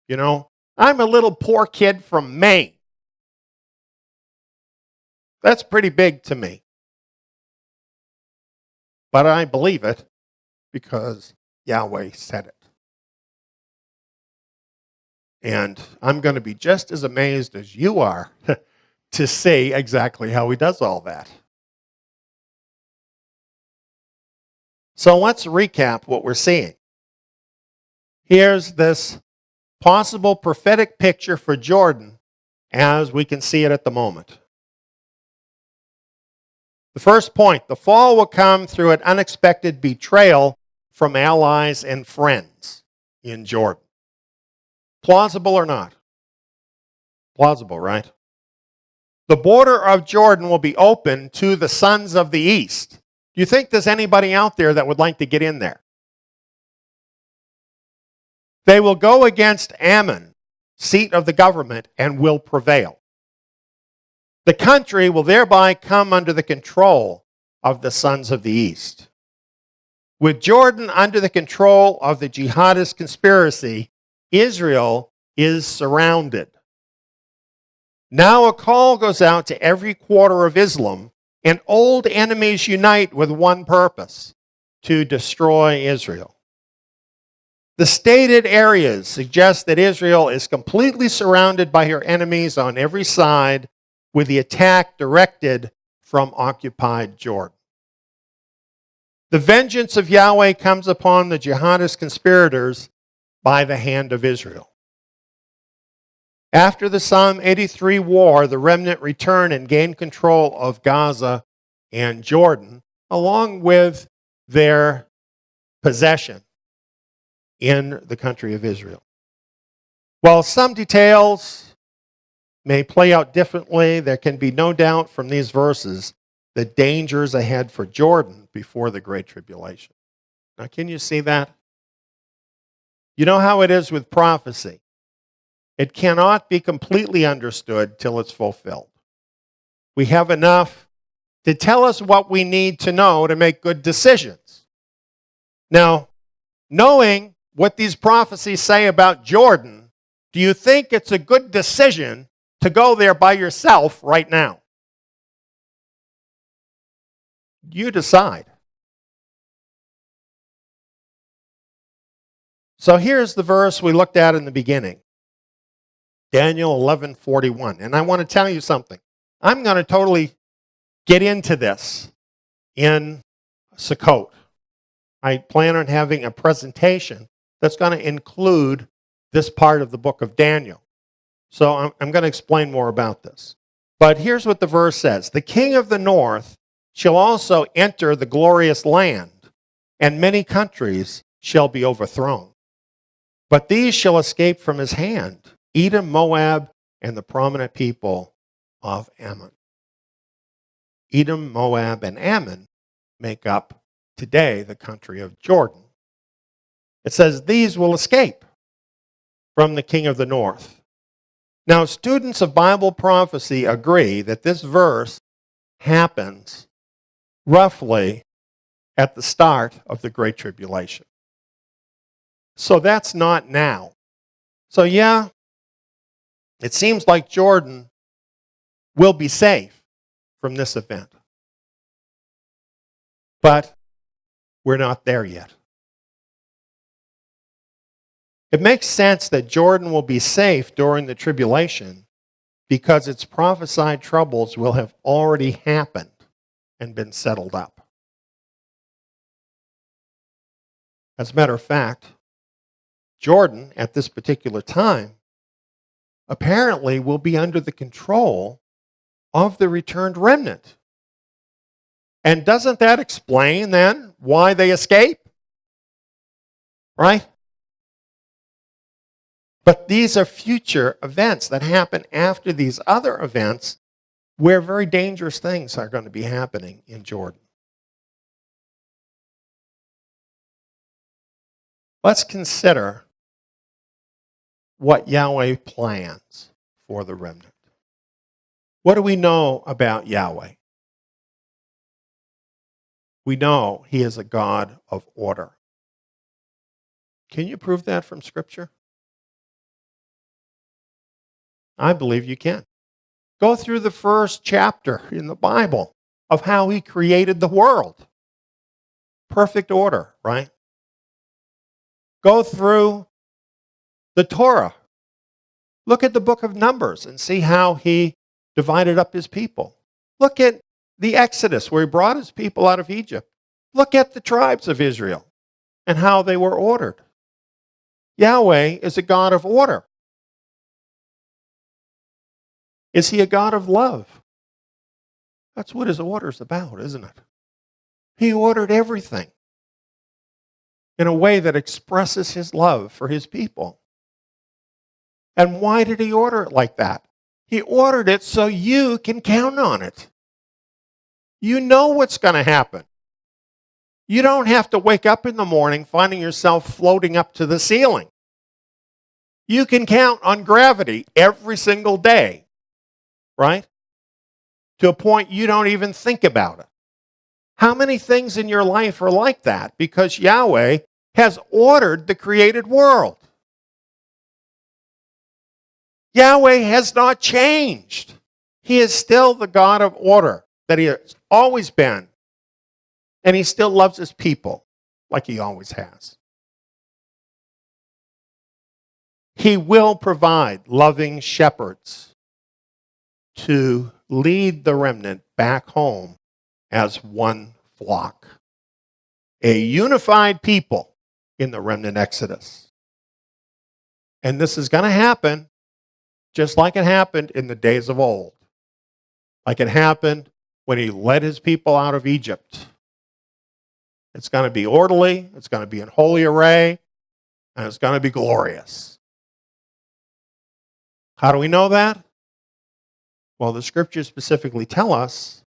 You know, I'm a little poor kid from Maine. That's pretty big to me. But I believe it because Yahweh said it. And I'm going to be just as amazed as you are to see exactly how he does all that. So let's recap what we're seeing. Here's this possible prophetic picture for Jordan as we can see it at the moment. The first point, the fall will come through an unexpected betrayal from allies and friends in Jordan. Plausible or not? Plausible, right? The border of Jordan will be open to the sons of the east. Do you think there's anybody out there that would like to get in there? They will go against Ammon, seat of the government, and will prevail. The country will thereby come under the control of the sons of the east. With Jordan under the control of the jihadist conspiracy, Israel is surrounded. Now a call goes out to every quarter of Islam, and old enemies unite with one purpose: to destroy Israel. The stated areas suggest that Israel is completely surrounded by her enemies on every side, with the attack directed from occupied Jordan. The vengeance of Yahweh comes upon the jihadist conspirators by the hand of Israel. After the Psalm 83 war, the remnant return and gain control of Gaza and Jordan, along with their possession in the country of Israel. While some details may play out differently, there can be no doubt from these verses the dangers ahead for Jordan before the Great Tribulation. Now, can you see that? You know how it is with prophecy. It cannot be completely understood till it's fulfilled. We have enough to tell us what we need to know to make good decisions. Now, knowing what these prophecies say about Jordan, do you think it's a good decision to go there by yourself right now? You decide. So here's the verse we looked at in the beginning. Daniel 11:41. And I want to tell you something. I'm going to totally get into this in Sukkot. I plan on having a presentation that's going to include this part of the book of Daniel. So I'm going to explain more about this. But here's what the verse says. The king of the north shall also enter the glorious land, and many countries shall be overthrown. But these shall escape from his hand, Edom, Moab, and the prominent people of Ammon. Edom, Moab, and Ammon make up today the country of Jordan. It says these will escape from the king of the north. Now, students of Bible prophecy agree that this verse happens roughly at the start of the Great Tribulation. So that's not now. So yeah, it seems like Jordan will be safe from this event. But we're not there yet. It makes sense that Jordan will be safe during the tribulation because its prophesied troubles will have already happened and been settled up. As a matter of fact, Jordan, at this particular time, apparently will be under the control of the returned remnant. And doesn't that explain then why they escape? Right? But these are future events that happen after these other events where very dangerous things are going to be happening in Jordan. Let's consider what Yahweh plans for the remnant. What do we know about Yahweh? We know he is a God of order. Can you prove that from Scripture? I believe you can. Go through the first chapter in the Bible of how he created the world. Perfect order, right? Go through the Torah. Look at the book of Numbers and see how he divided up his people. Look at the Exodus, where he brought his people out of Egypt. Look at the tribes of Israel and how they were ordered. Yahweh is a God of order. Is he a God of love? That's what his order is about, isn't it? He ordered everything in a way that expresses his love for his people. And why did he order it like that? He ordered it so you can count on it. You know what's going to happen. You don't have to wake up in the morning finding yourself floating up to the ceiling. You can count on gravity every single day, right? To a point you don't even think about it. How many things in your life are like that? Because Yahweh has ordered the created world. Yahweh has not changed. He is still the God of order that he has always been. And he still loves his people like he always has. He will provide loving shepherds to lead the remnant back home as one flock. A unified people in the remnant exodus. And this is going to happen just like it happened in the days of old. Like it happened when he led his people out of Egypt. It's going to be orderly, it's going to be in holy array, and it's going to be glorious. How do we know that? Well, the scriptures specifically tell us,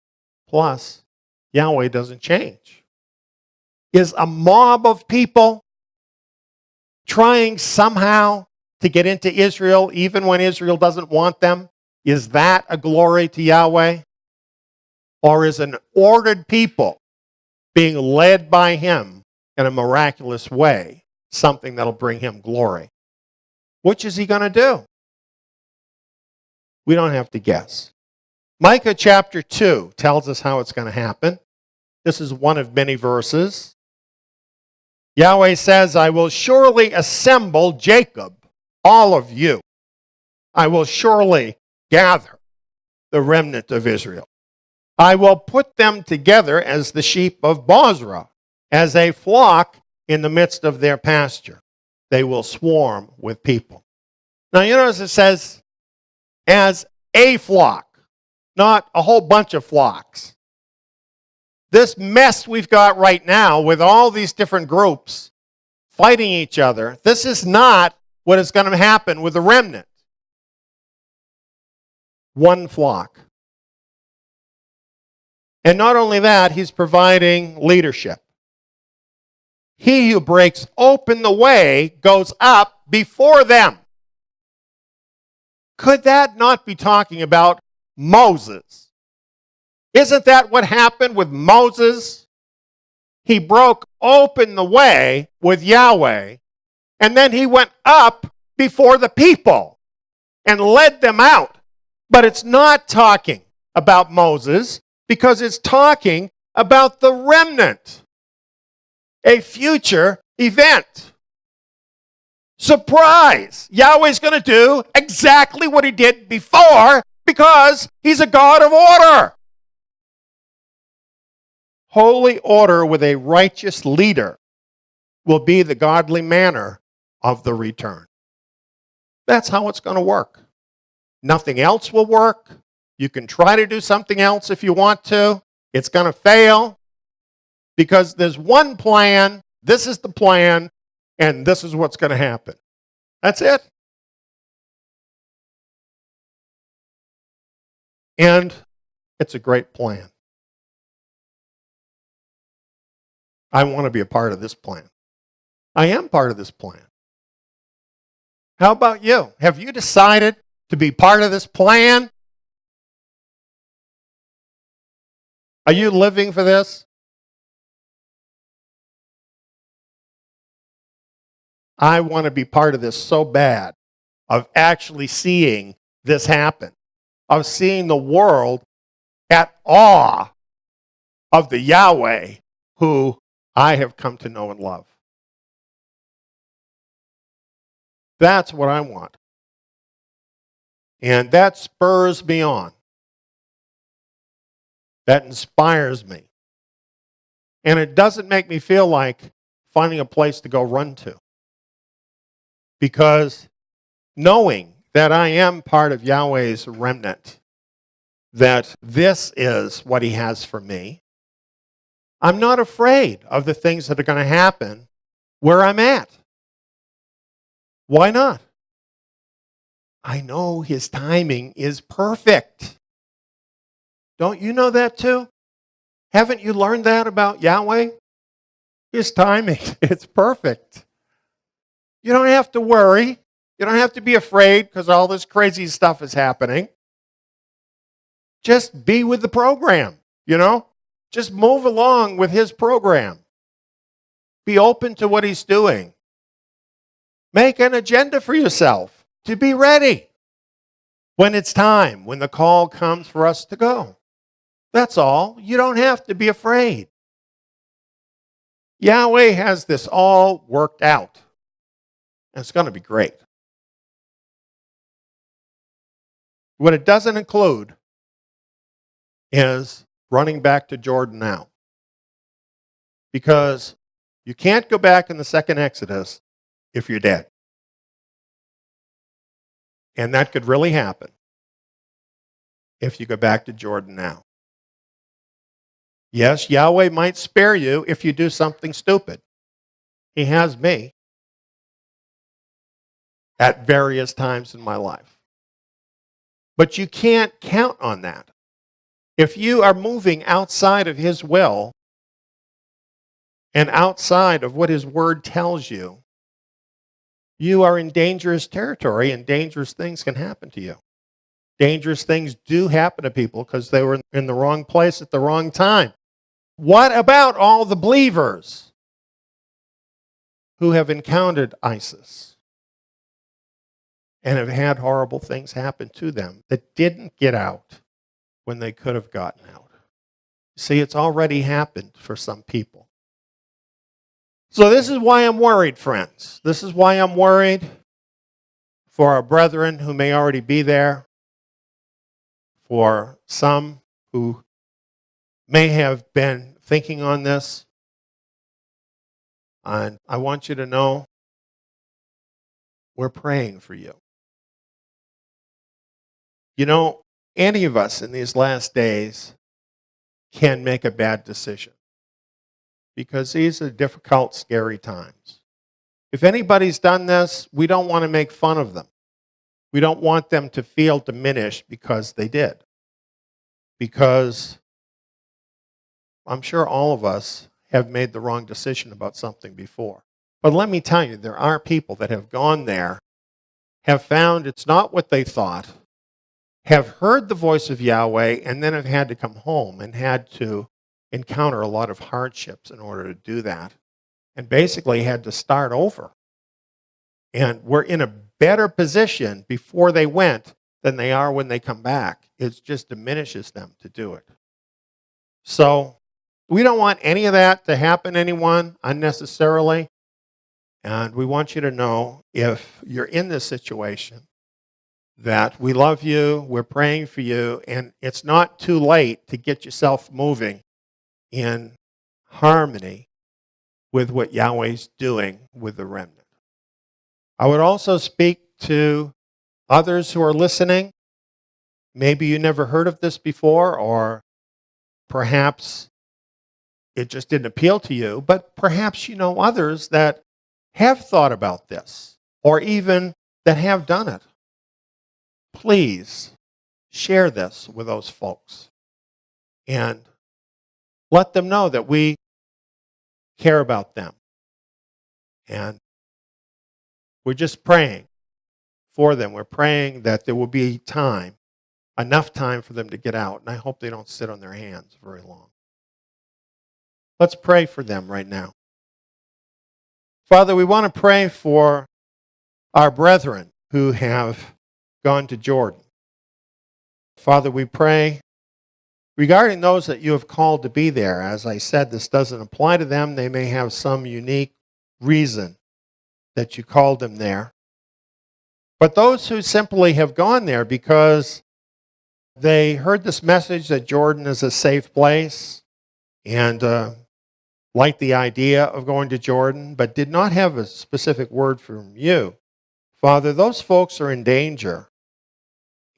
plus, Yahweh doesn't change. Is a mob of people trying somehow to get into Israel, even when Israel doesn't want them, is that a glory to Yahweh? Or is an ordered people being led by him in a miraculous way something that'll bring him glory? Which is he going to do? We don't have to guess. Micah chapter 2 tells us how it's going to happen. This is one of many verses. Yahweh says, I will surely assemble Jacob, all of you. I will surely gather the remnant of Israel. I will put them together as the sheep of Bozrah, as a flock in the midst of their pasture. They will swarm with people. Now you notice it says, as a flock, not a whole bunch of flocks. This mess we've got right now with all these different groups fighting each other, this is not what is going to happen with the remnant. One flock. And not only that, he's providing leadership. He who breaks open the way goes up before them. Could that not be talking about Moses? Isn't that what happened with Moses? He broke open the way with Yahweh, and then he went up before the people and led them out. But it's not talking about Moses, because it's talking about the remnant, a future event. Surprise! Yahweh's going to do exactly what he did before because he's a God of order. Holy order with a righteous leader will be the godly manner of the return. That's how it's going to work. Nothing else will work. You can try to do something else if you want to. It's going to fail because there's one plan. This is the plan, and this is what's going to happen. That's it. And it's a great plan. I want to be a part of this plan. I am part of this plan. How about you? Have you decided to be part of this plan? Are you living for this? I want to be part of this so bad, of actually seeing this happen, of seeing the world at awe of the Yahweh who I have come to know and love. That's what I want. And that spurs me on. That inspires me. And it doesn't make me feel like finding a place to go run to. Because knowing that I am part of Yahweh's remnant, that this is what he has for me, I'm not afraid of the things that are going to happen where I'm at. Why not? I know his timing is perfect. Don't you know that too? Haven't you learned that about Yahweh? His timing, it's perfect. You don't have to worry. You don't have to be afraid because all this crazy stuff is happening. Just be with the program, you know? Just move along with his program. Be open to what he's doing. Make an agenda for yourself to be ready when it's time, when the call comes for us to go. That's all. You don't have to be afraid. Yahweh has this all worked out. And it's going to be great. What it doesn't include is running back to Jordan now. Because you can't go back in the second Exodus if you're dead. And that could really happen if you go back to Jordan now. Yes, Yahweh might spare you if you do something stupid. He has me at various times in my life. But you can't count on that. If you are moving outside of his will and outside of what his word tells you, you are in dangerous territory and dangerous things can happen to you. Dangerous things do happen to people because they were in the wrong place at the wrong time. What about all the believers who have encountered ISIS and have had horrible things happen to them that didn't get out when they could have gotten out? See, it's already happened for some people. So this is why I'm worried, friends. This is why I'm worried for our brethren who may already be there, for some who may have been thinking on this. And I want you to know we're praying for you. You know, any of us in these last days can make a bad decision because these are difficult, scary times. If anybody's done this, we don't want to make fun of them. We don't want them to feel diminished because they did. Because I'm sure all of us have made the wrong decision about something before. But let me tell you, there are people that have gone there, have found it's not what they thought, have heard the voice of Yahweh, and then have had to come home and had to encounter a lot of hardships in order to do that, and basically had to start over. And we're in a better position before they went than they are when they come back. It just diminishes them to do it. So we don't want any of that to happen to anyone unnecessarily. And we want you to know, if you're in this situation, that we love you, we're praying for you, and it's not too late to get yourself moving in harmony with what Yahweh's doing with the remnant. I would also speak to others who are listening. Maybe you never heard of this before, or perhaps it just didn't appeal to you, but perhaps you know others that have thought about this, or even that have done it. Please share this with those folks and let them know that we care about them And we're just praying for them. We're praying that there will be time, enough time for them to get out. And I hope they don't sit on their hands very long. Let's pray for them right now. Father, we want to pray for our brethren who have gone to Jordan. Father, we pray regarding those that you have called to be there. As I said, this doesn't apply to them. They may have some unique reason that you called them there. But those who simply have gone there because they heard this message that Jordan is a safe place and liked the idea of going to Jordan, but did not have a specific word from you. Father, those folks are in danger.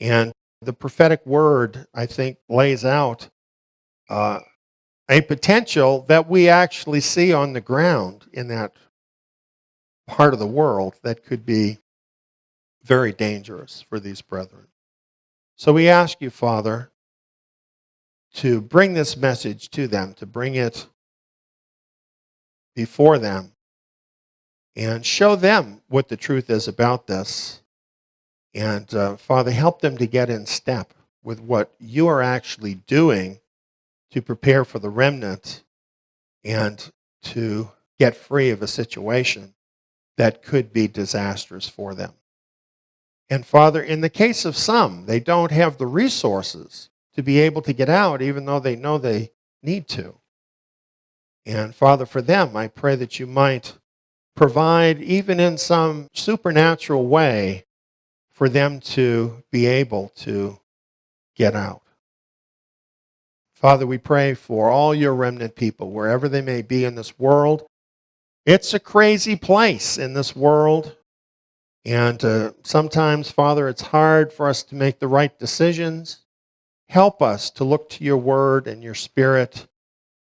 And the prophetic word, I think, lays out a potential that we actually see on the ground in that part of the world that could be very dangerous for these brethren. So we ask you, Father, to bring this message to them, to bring it before them, and show them what the truth is about this. And Father, help them to get in step with what you are actually doing to prepare for the remnant and to get free of a situation that could be disastrous for them. And Father, in the case of some, they don't have the resources to be able to get out, even though they know they need to. And Father, for them, I pray that you might provide, even in some supernatural way, for them to be able to get out. Father, we pray for all your remnant people, wherever they may be in this world. It's a crazy place in this world. And sometimes, Father, it's hard for us to make the right decisions. Help us to look to your word and your spirit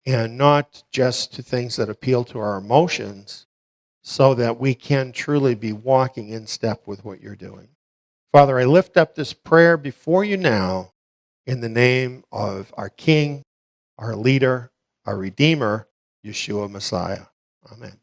and not just to things that appeal to our emotions so that we can truly be walking in step with what you're doing. Father, I lift up this prayer before you now in the name of our King, our leader, our Redeemer, Yeshua Messiah. Amen.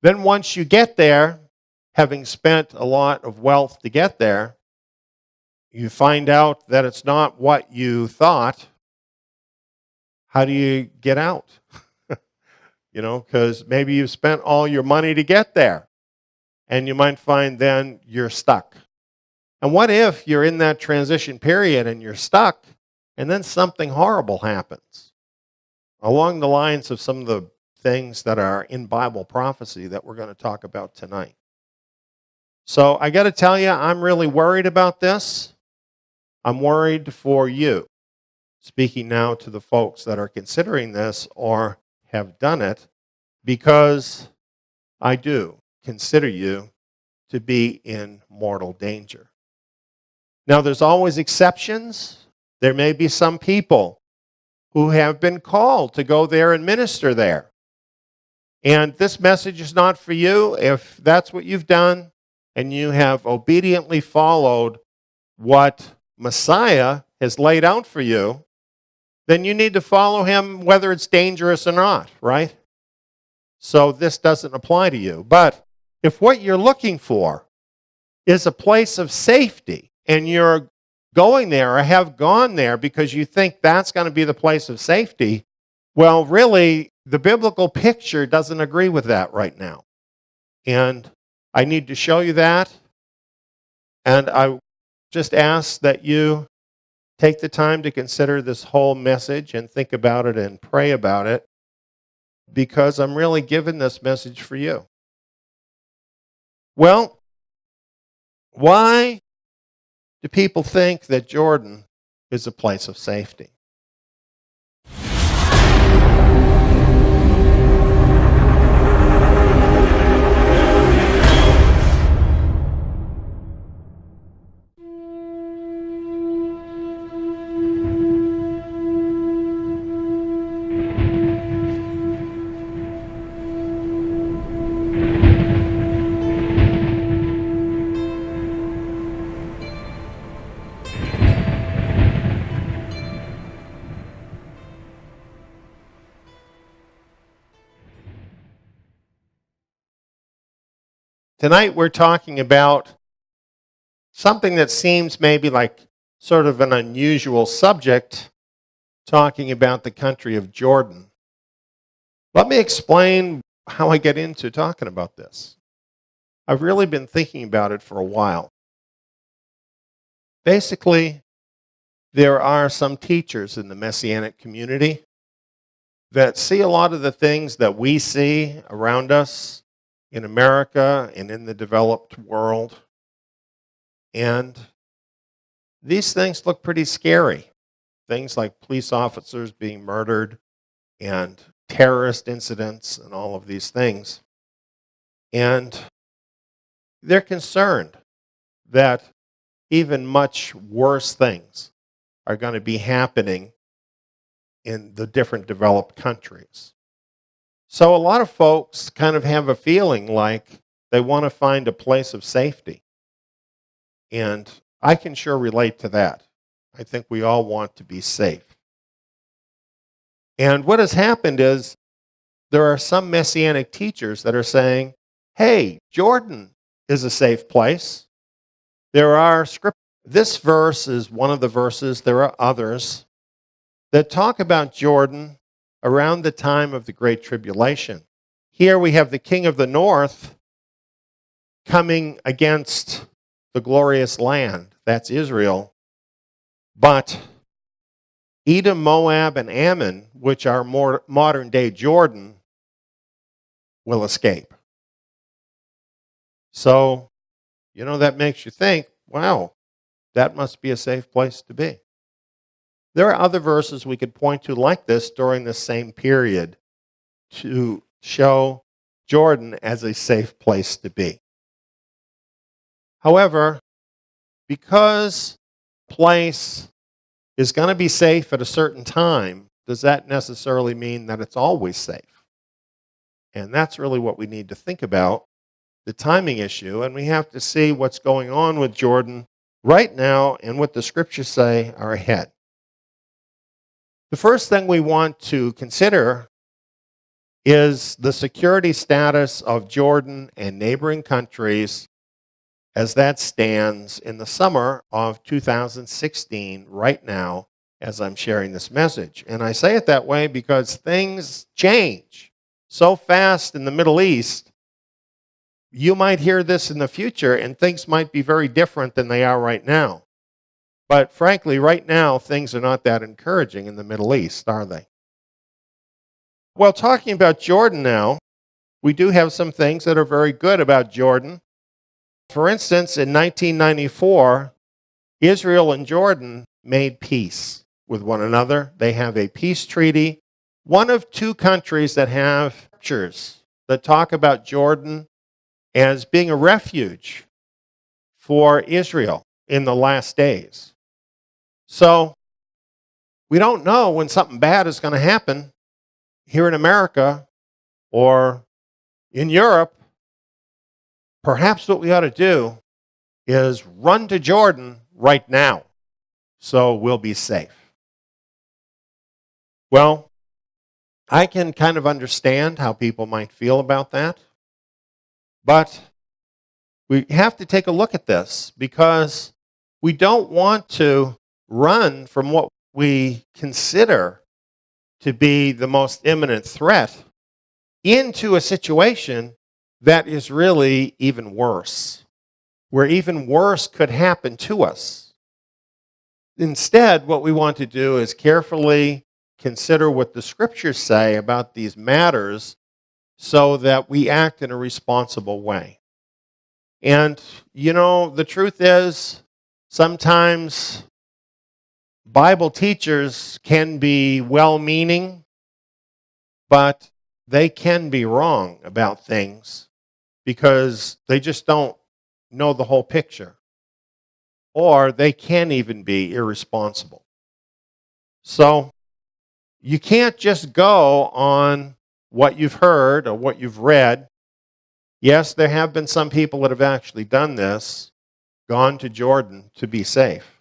Then once you get there, having spent a lot of wealth to get there, you find out that it's not what you thought. How do you get out? Because maybe you've spent all your money to get there, and you might find then you're stuck. And what if you're in that transition period and you're stuck, and then something horrible happens? Along the lines of some of the things that are in Bible prophecy that we're going to talk about tonight. So I got to tell you, I'm really worried about this. I'm worried for you. Speaking now to the folks that are considering this or have done it, because I do consider you to be in mortal danger. Now, there's always exceptions. There may be some people who have been called to go there and minister there. And this message is not for you. If that's what you've done and you have obediently followed what Messiah has laid out for you, then you need to follow him whether it's dangerous or not, right? So this doesn't apply to you. But if what you're looking for is a place of safety and you're going there or have gone there because you think that's going to be the place of safety, well, really, the biblical picture doesn't agree with that right now. And I need to show you that. And I just ask that you take the time to consider this whole message and think about it and pray about it, because I'm really giving this message for you. Well, why do people think that Jordan is a place of safety? Tonight we're talking about something that seems maybe like sort of an unusual subject, talking about the country of Jordan. Let me explain how I get into talking about this. I've really been thinking about it for a while. Basically, there are some teachers in the Messianic community that see a lot of the things that we see around us in America and in the developed world. And these things look pretty scary. Things like police officers being murdered and terrorist incidents and all of these things. And they're concerned that even much worse things are going to be happening in the different developed countries. So a lot of folks kind of have a feeling like they want to find a place of safety. And I can sure relate to that. I think we all want to be safe. And what has happened is there are some Messianic teachers that are saying, hey, Jordan is a safe place. There are scriptures. This verse is one of the verses. There are others that talk about Jordan around the time of the Great Tribulation. Here we have the king of the north coming against the glorious land. That's Israel. But Edom, Moab, and Ammon, which are more modern-day Jordan, will escape. So, that makes you think, wow, that must be a safe place to be. There are other verses we could point to like this during the same period to show Jordan as a safe place to be. However, because a place is going to be safe at a certain time, does that necessarily mean that it's always safe? And that's really what we need to think about, the timing issue, and we have to see what's going on with Jordan right now and what the scriptures say are ahead. The first thing we want to consider is the security status of Jordan and neighboring countries as that stands in the summer of 2016 right now as I'm sharing this message. And I say it that way because things change so fast in the Middle East. You might hear this in the future and things might be very different than they are right now. But frankly, right now, things are not that encouraging in the Middle East, are they? Well, talking about Jordan now, we do have some things that are very good about Jordan. For instance, in 1994, Israel and Jordan made peace with one another. They have a peace treaty. One of two countries that have scriptures that talk about Jordan as being a refuge for Israel in the last days. So we don't know when something bad is going to happen here in America or In Europe, perhaps what we ought to do is run to Jordan right now so we'll be safe. Well, I can kind of understand how people might feel about that, but we have to take a look at this because we don't want to run from what we consider to be the most imminent threat into a situation that is really even worse, where even worse could happen to us. Instead, what we want to do is carefully consider what the scriptures say about these matters so that we act in a responsible way. And, the truth is, sometimes Bible teachers can be well-meaning, but they can be wrong about things because they just don't know the whole picture. Or they can even be irresponsible. So you can't just go on what you've heard or what you've read. Yes, there have been some people that have actually done this, gone to Jordan to be safe.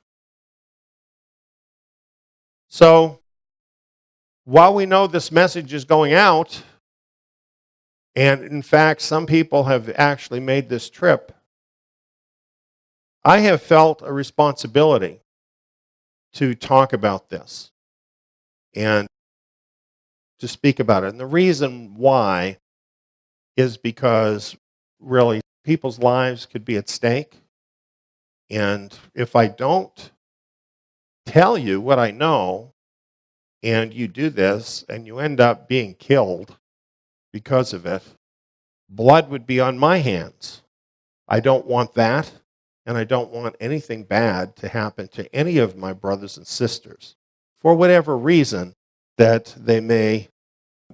So while we know this message is going out, and in fact, some people have actually made this trip, I have felt a responsibility to talk about this and to speak about it. And the reason why is because really people's lives could be at stake. And if I don't tell you what I know, and you do this, and you end up being killed because of it, blood would be on my hands. I don't want that, and I don't want anything bad to happen to any of my brothers and sisters for whatever reason that they may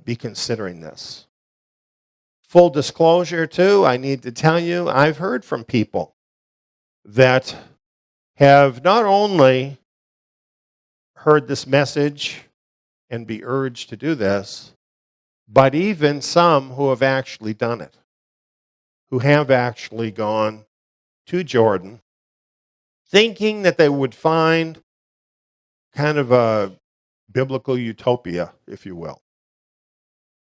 be considering this. Full disclosure, too, I need to tell you, I've heard from people that have not only heard this message and be urged to do this, but even some who have actually done it, who have actually gone to Jordan, thinking that they would find kind of a biblical utopia, if you will.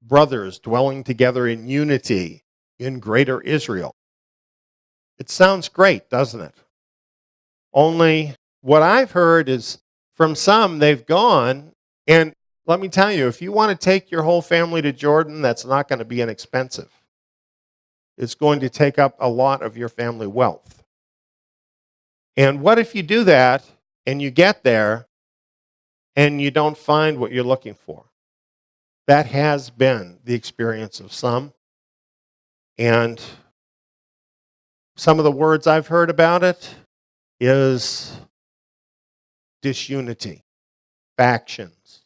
Brothers dwelling together in unity in greater Israel. It sounds great, doesn't it? Only what I've heard is from some, they've gone, and let me tell you, if you want to take your whole family to Jordan, that's not going to be inexpensive. It's going to take up a lot of your family wealth. And what if you do that, and you get there, and you don't find what you're looking for? That has been the experience of some. And some of the words I've heard about it is disunity, factions,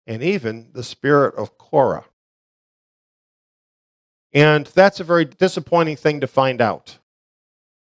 and even the spirit of Korah. And that's a very disappointing thing to find out.